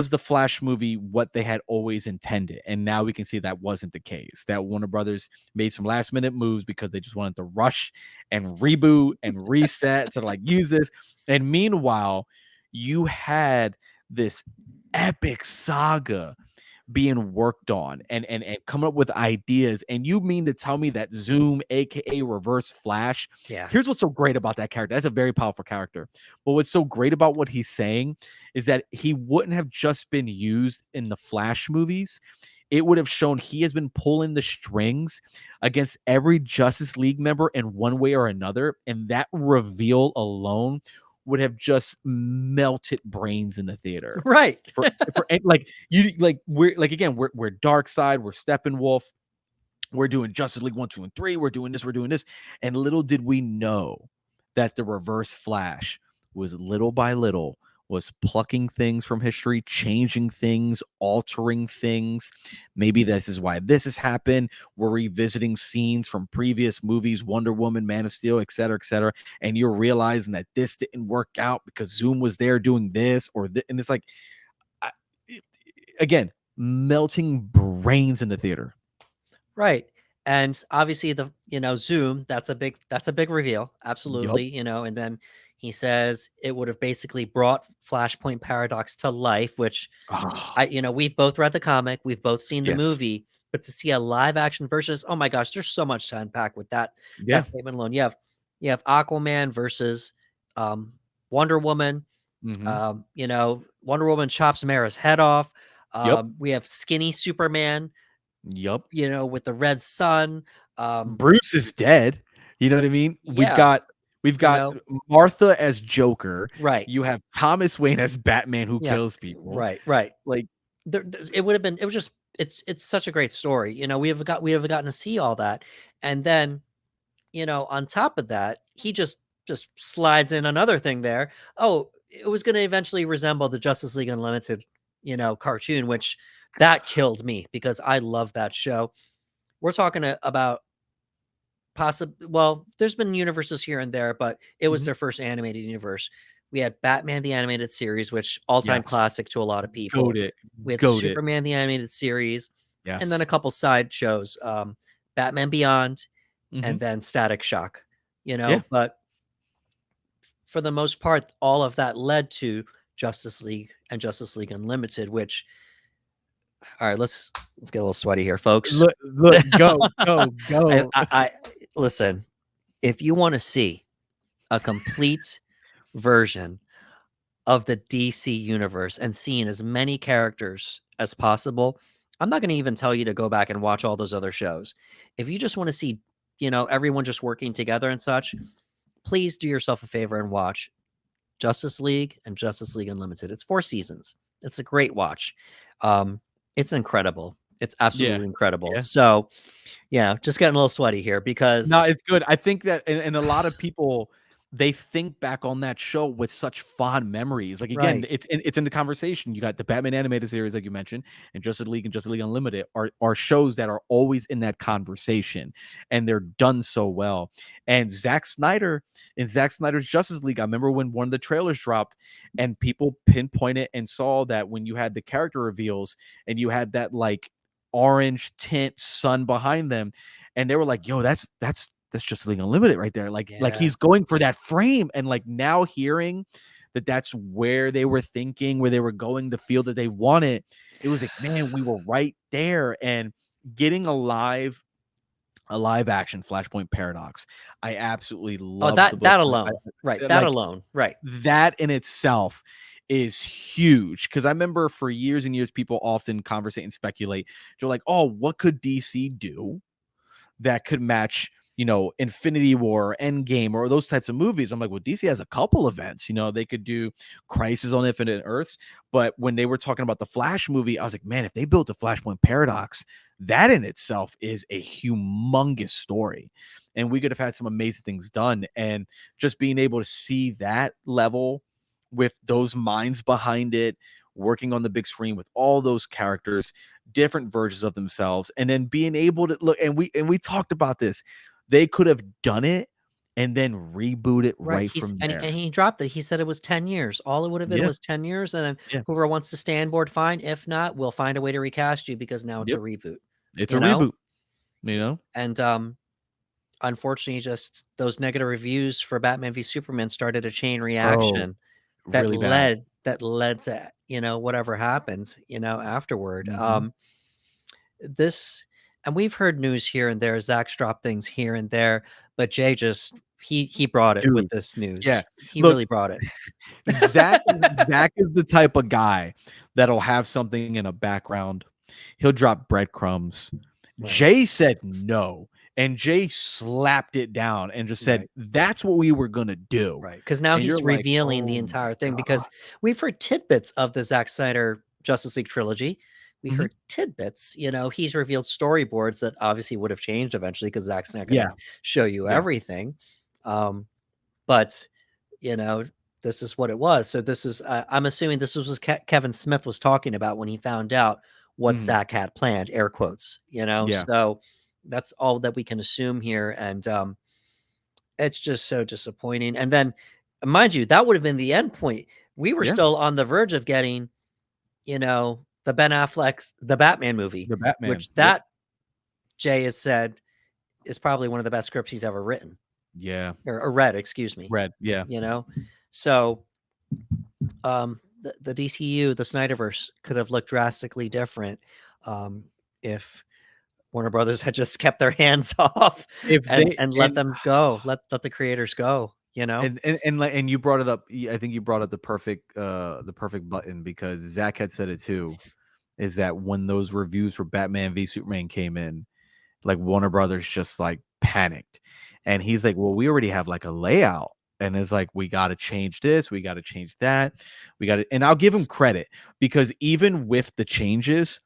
the Flash movie what they had always intended? And now we can see that wasn't the case. That Warner Brothers made some last minute moves because they just wanted to rush and reboot and reset to like use this. And meanwhile, you had this epic saga being worked on and coming up with ideas. And you mean to tell me that Zoom, aka Reverse Flash, Yeah. here's what's so great about that character. That's a very powerful character. But what's so great about what he's saying is that he wouldn't have just been used in the Flash movies. It would have shown he has been pulling the strings against every Justice League member in one way or another. And that reveal alone would have just melted brains in the theater. Right. Like you we're like again we're Dark Side, we're Steppenwolf, we're doing Justice League 1, 2, and 3, we're doing this, and little did we know that the Reverse Flash was little by little was plucking things from history, changing things, altering things. Maybe this is why this has happened. We're revisiting scenes from previous movies, Wonder Woman, Man of Steel, et cetera, and you're realizing that this didn't work out because Zoom was there doing this and it's like, I, again, melting brains in the theater. Right. And obviously the Zoom, that's a big reveal. Yup. Absolutely, and then he says it would have basically brought Flashpoint Paradox to life, which Ah, we've both read the comic, we've both seen the yes. movie, but to see a live action versus, oh my gosh, there's so much to unpack with that Yeah. statement alone. You have Aquaman versus um Wonder Woman. Mhm. Wonder Woman chops Mara's head off. Yep. We have skinny Superman, Yup. with the red sun. Um, Bruce is dead. You know what I mean? We've yeah, got we've you got know, Martha as Joker. right. You have Thomas Wayne as Batman who Yeah, kills people. right, right. Like, It would have been. It was just. It's such a great story. We have gotten to see all that, and then on top of that, he just slides in another thing there. Oh, it was going to eventually resemble the Justice League Unlimited, cartoon, which that killed me because I love that show. We're talking about well, there's been universes here and there, but it was mhm. their first animated universe. We had Batman the Animated Series, which all-time Yes. classic to a lot of people. Goat it. We had Goat it. Superman the Animated Series, and then Yes. a couple side shows, Batman Beyond, Mhm. and then Static Shock. Yeah. But for the most part, all of that led to Justice League and Justice League Unlimited, which, all right, let's get a little sweaty here, folks. Look, I, go. I, I listen. If you want to see a complete version of the DC universe and seeing as many characters as possible, I'm not going to even tell you to go back and watch all those other shows. If you just want to see, everyone just working together and such, please do yourself a favor and watch Justice League and Justice League Unlimited. It's 4 seasons. It's a great watch. Um, it's incredible. It's Yeah. absolutely incredible. Yeah. So, yeah, just getting a little sweaty here because No, it's good. I think that and a lot of people, they think back on that show with such fond memories. Like, again, right, it's in the conversation. You got the Batman animated series, like you mentioned, and Justice League Unlimited are shows that are always in that conversation, and they're done so well. And Zack Snyder in Zack Snyder's Justice League, I remember when one of the trailers dropped, and people pinpointed and saw that when you had the character reveals and you had that like orange tint sun behind them, and they were like, "Yo, that's just League Unlimited right there." Like yeah, he's going for that frame, and like now hearing that that's where they were thinking, where they were going, the feel that they wanted. It was like, man, we were right there, and getting a live action Flashpoint Paradox. I absolutely oh, love the that book. that alone, right? That Like alone, right? that in itself is huge because I remember for years and years, people often conversate and speculate. They're like, "Oh, what could DC do that could match, Infinity War, Endgame, or those types of movies?" I'm like, well, DC has a couple events. They could do Crisis on Infinite Earths. But when they were talking about the Flash movie, I was like, man, if they built a Flashpoint Paradox, that in itself is a humongous story. And we could have had some amazing things done. And just being able to see that level with those minds behind it, working on the big screen with all those characters, different versions of themselves, and then being able to look, and we talked about this. They could have done it and then reboot it Right. right from And there. he dropped it. He said it was 10 years. All it would have been Yeah. was 10 years. And then Yeah. whoever wants to stay on board, fine. If not, we'll find a way to recast you because now it's a Yep. reboot, It's a you know? reboot, you know? And unfortunately, just those negative reviews for Batman v Superman started a chain Bro, reaction that really bad. led to, whatever happens, afterward. Mhm. This and we've heard news here and there. Zach's dropped things here and there, but Jay just he brought it with Dude, this yeah. news. He Look, really brought it. Zach is the type of guy that'll have something in a background. He'll drop breadcrumbs. Right. Jay said no, and Jay slapped it down and just said, Right. "That's what we were gonna do." Right. Because now And you're he's like, revealing the "Oh my entire thing god." because we've heard tidbits of the Zack Snyder Justice League trilogy. We Mhm. heard tidbits. He's revealed storyboards that obviously would have changed eventually because Zach's not going Yeah, to show you yeah. everything. But you know, this is what it was. So this is, I'm assuming this was Kevin Smith was talking about when he found out what Mhm. Zach had planned, air quotes, you know? Yeah. So that's all that we can assume here. And it's just so disappointing. And then, mind you, that would have been the end point. We were Yeah. still on the verge of getting, you know, the Ben Affleck's The Batman movie, The Batman. which Yep. that Jay has said is probably one of the best scripts he's ever written Yeah. or read, excuse me, Red. Yeah. you know? So, the DCEU, the Snyderverse could have looked drastically different, if Warner Brothers had just kept their hands off If they and let them go, let the creators go, you know? and you brought it up. I think you brought up the perfect button because Zach had said it too. Is that when those reviews for Batman v Superman came in, like Warner Brothers just like panicked, and he's like, "Well, we already have like a layout." And it's like, we got to change this, we got to change that, we got to, and I'll give him credit because even with the changes,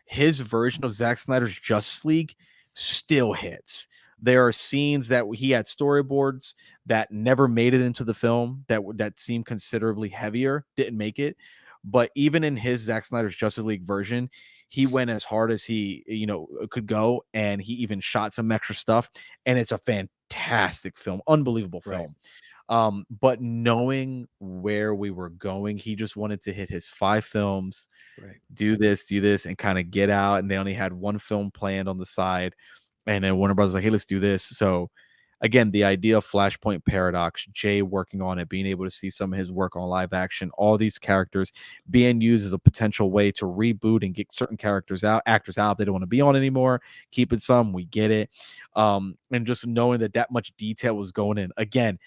his version of Zack Snyder's Justice League still hits. There are scenes that he had storyboards that never made it into the film that seemed considerably heavier, didn't make it. But even in his Zack Snyder's Justice League version, he went as hard as he could go, and he even shot some extra stuff, and it's a fantastic film, unbelievable Right, film. But knowing where we were going, he just wanted to hit his 5 films, right. do this, and kind of get out. And they only had one film planned on the side. And then Warner Brothers was like, hey, let's do this. So again, the idea of Flashpoint Paradox, Jay working on it, being able to see some of his work on live action, all these characters being used as a potential way to reboot and get certain actors out they don't want to be on anymore, keeping some, we get it. And just knowing that much detail was going in. Again,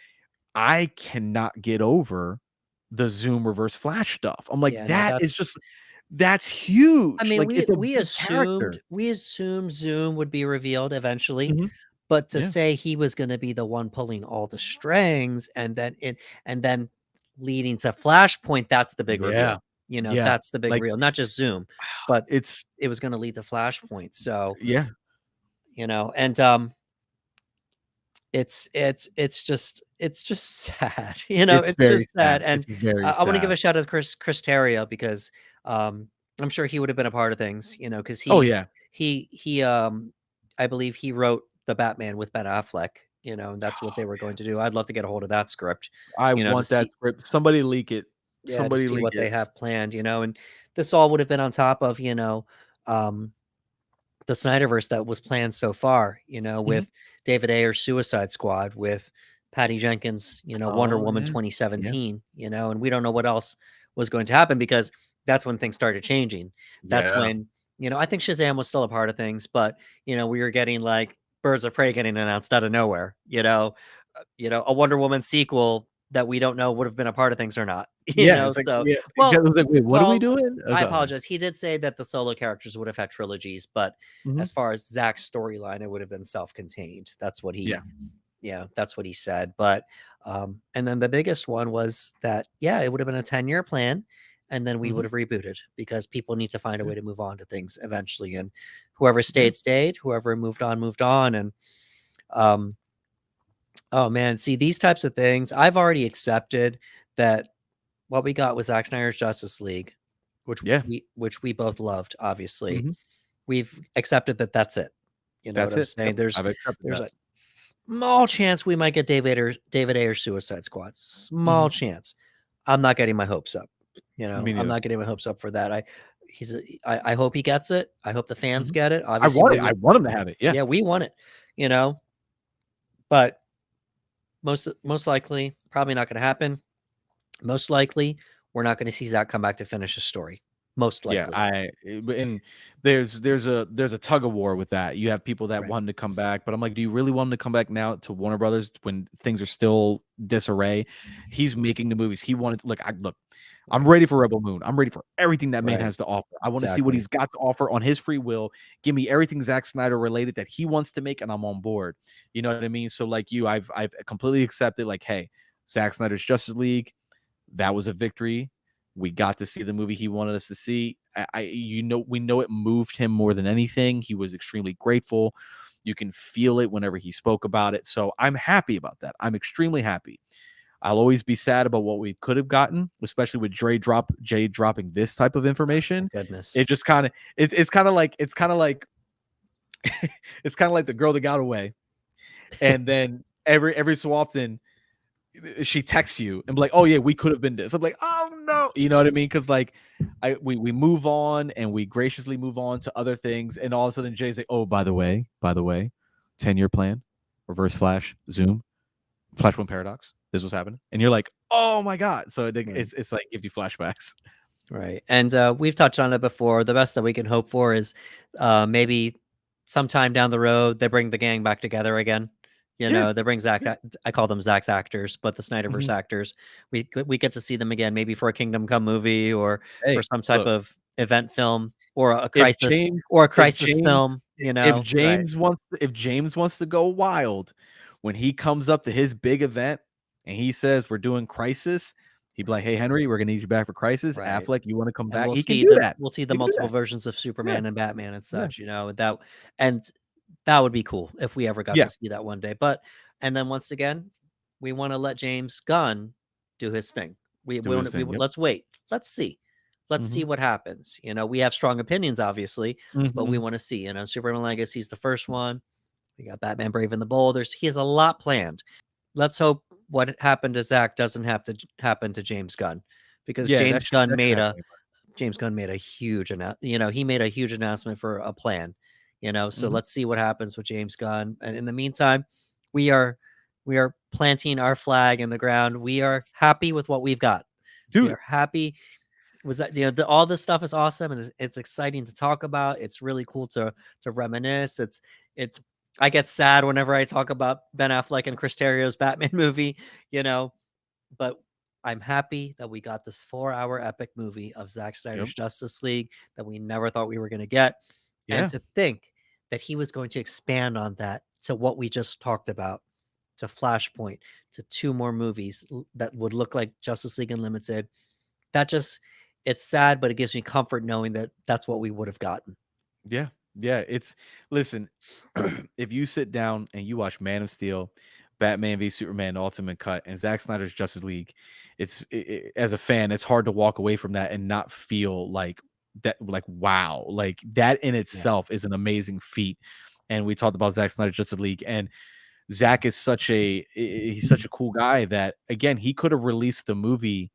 I cannot get over the Zoom Reverse Flash stuff. I'm like, Yeah, no, that's I huge. mean, Like, it's a we big character. assumed Zoom would be revealed eventually, Mhm. but to Yeah. say he was gonna be the one pulling all the strings and then leading to Flashpoint, that's the big Yeah. reveal. You know, Yeah. that's the big Like, reveal, not just Zoom, but it's it was gonna lead to Flashpoint. So, yeah. you know, and it's just sad, you know, It's it's very just sad, sad. and It's very I wanna give sad. a shout out to Chris Terrio because, I'm sure he would have been a part of things, you know, because Oh, yeah. he, I believe he wrote the Batman with Ben Affleck, you know, and that's what they were going to do. I'd love to get a hold of that script, I you know, to want that see script. Somebody leak it. yeah, to Somebody see leak what they it. have planned, you know, and this all would have been on top of, um the Snyderverse that was planned so far, you know, Mhm. with David Ayer's Suicide Squad, with Patty Jenkins, you know, Wonder Oh, Woman yeah. Yeah. 2017, you know, and we don't know what else was going to happen because that's when things started changing. That's Yeah. when, you know, I think Shazam was still a part of things, but you know, we were getting like Birds of Prey getting announced out of nowhere, you know, a Wonder Woman sequel that we don't know would have been a part of things or not, you Yeah, know. it's like, So, yeah, I well, was like, "Wait, what are we doing?" Oh, I go ahead. apologize. He did say that the solo characters would have had trilogies, but Mhm. as far as Zach's storyline, it would have been self-contained. That's what Yeah. that's what he said. But and then the biggest one was that, yeah, it would have been a 10-year plan, and then we Mhm. would have rebooted because people need to find a Yeah. way to move on to things eventually. And whoever Yeah. stayed, stayed, whoever moved on. And um, oh man, see these types of things, I've already accepted that what we got was Zack Snyder's Justice League, Yeah. which we both loved, obviously. Mhm. We've accepted that that's it. You know what That's I'm it. saying? Yep. I've accepted There's that. a small chance we might get David Ayer's Suicide Squad. Small Mhm. chance. I'm not getting my hopes up. You know, Me I'm neither. not getting my hopes up for that. I hope he gets it. I hope the fans Mhm. get it. I Obviously, want we it. I would want him to have it. Yeah. yeah, we want it, you know, but most likely, probably not gonna happen. Most likely, we're not gonna see Zach come back to finish his story. Most Yeah, likely. and there's a tug of war with that. You have people that Right. want him to come back, but I'm like, do you really want him to come back now to Warner Brothers when things are still disarray? He's making the movies. He wanted look, I'm Right. ready for Rebel Moon. I'm ready for everything that man Right. has to offer. I want to see what Exactly. he's got to offer on his free will. Give me everything Zack Snyder related that he wants to make, and I'm on board. You know what I mean? So like you, I've completely accepted. Like, hey, Zack Snyder's Justice League, that was a victory. We got to see the movie he wanted us to see. We know it moved him more than anything. He was extremely grateful. You can feel it whenever he spoke about it. So I'm happy about that. I'm extremely happy. I'll always be sad about what we could have gotten, especially with Jay dropping this type of My information. It goodness. just kind of it's kind of like it's kind of like the girl that got away, and then every so often she texts you and be like, "Oh yeah, we could have been this." I'm like, "Oh no," you know what I mean? Because like, we move on and we graciously move on to other things, and all of a sudden Jay's like, "Oh, by the way, 10-year plan, Reverse Flash, Zoom, Flashpoint Paradox. This was happening," and you're like, "Oh my god!" So Right. it's like gives you flashbacks. Right. And we've touched on it before. The best that we can hope for is maybe sometime down the road they bring the gang back together again. You Yeah, know, they bring Zach. yeah. I call them Zach's actors, but the Snyderverse Mhm. actors. We get to see them again, maybe for a Kingdom Come movie or for Hey, some type look, of event film or a if crisis James, or a if crisis James, film. You know, right? If James wants to go wild, when he comes up to his big event and he says we're doing Crisis, he'd be like, "Hey Henry, we're gonna need you back for Crisis. Right. Affleck, you want to come And back?" He can do that. we'll see the He can do multiple that. versions of Yeah, Superman and Batman and yeah, such, you know, and that would be cool if we ever got yeah. to see that one day. But and then once again, we want to let James Gunn do his thing. Do We his want we thing. Yep. let's wait. Let's see. Let's see Hmm. what happens. You know, we have strong opinions obviously, but we Hmm. want to see, you know, Superman Legacy is the first one. We got Batman Brave and the Bold. He has a lot planned. Let's hope what happened to Zach doesn't have to happen to James Gunn because Yeah, that should happen. James Gunn made a huge he made a huge announcement for a plan, you know. So Hmm. let's see what happens with James Gunn. And in the meantime, we are we are planting our flag in the ground. We are happy with what we've got. We Dude. are happy. Was that all this stuff is awesome and it's exciting to talk about. It's really cool to reminisce. It's I get sad whenever I talk about Ben Affleck and Chris Terrier's Batman movie, you know, but I'm happy that we got this 4-hour epic movie of Zack Yep. Snyder's Justice League that we never thought we were going to get. And Yeah. to think that he was going to expand on that to what we just talked about, to Flashpoint, to two more movies that would look like Justice League Unlimited. That just, it's sad, but it gives me comfort knowing that that's what we would have gotten. Yeah. Yeah. It's listen, if you sit down and you watch Man of Steel, Batman v Superman Ultimate Cut, and Zack Snyder's Justice League, as a fan, it's hard to walk away from that and not feel like that, like wow, like that in Yeah. itself is an amazing feat. And we talked about Zack Snyder's Justice League, and Zack is he's such a cool guy that again he could have released the movie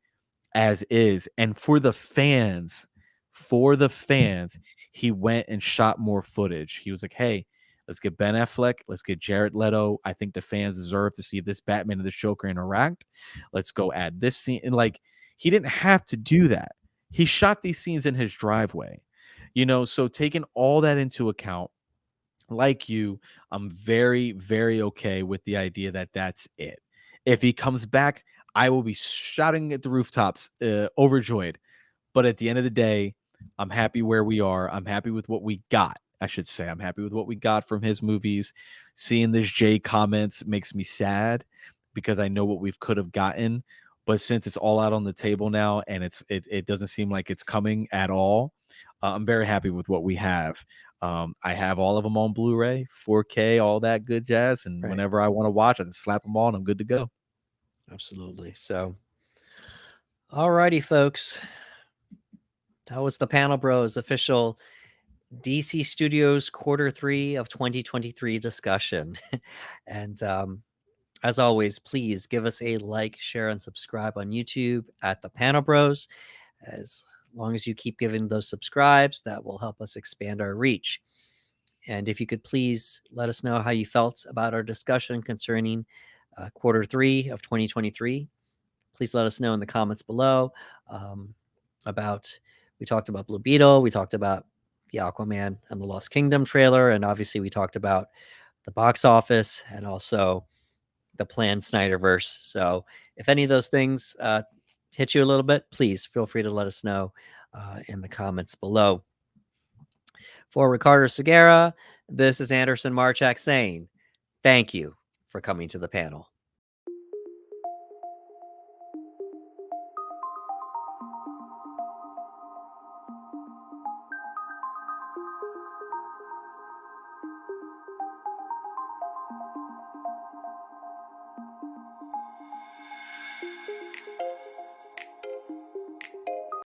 as is. And for the fans, he went and shot more footage. He was like, hey, let's get Ben Affleck, let's get Jared Leto. I think the fans deserve to see this Batman and this Joker interact. Let's go add this scene. And like, he didn't have to do that. He shot these scenes in his driveway, you know. So taking all that into account, like you, I'm very, very okay with the idea that that's it. If he comes back, I will be shouting at the rooftops, overjoyed. But at the end of the day, I'm happy where we are. I'm happy with what we got. I should say I'm happy with what we got from his movies. Seeing this Jay comments makes me sad because I know what we could have gotten. But since it's all out on the table now and it doesn't seem like it's coming at all, I'm very happy with what we have. I have all of them on Blu-ray, 4K, all that good jazz. And Right. whenever I want to watch, I just slap them on. I'm good to go. Absolutely. So, alrighty, folks. That was the Panel Bros official DC Studios Quarter 3 of 2023 discussion. And as always, please give us a like, share, and subscribe on YouTube at the Panel Bros. As long as you keep giving those subscribes, that will help us expand our reach. And if you could please let us know how you felt about our discussion concerning Quarter 3 of 2023. Please let us know in the comments below about, we talked about Blue Beetle, we talked about the Aquaman and the Lost Kingdom trailer, and obviously we talked about the box office and also the planned Snyderverse. So if any of those things hit you a little bit, please feel free to let us know in the comments below. For Ricardo Segura, this is Anderson Marchak saying thank you for coming to the panel.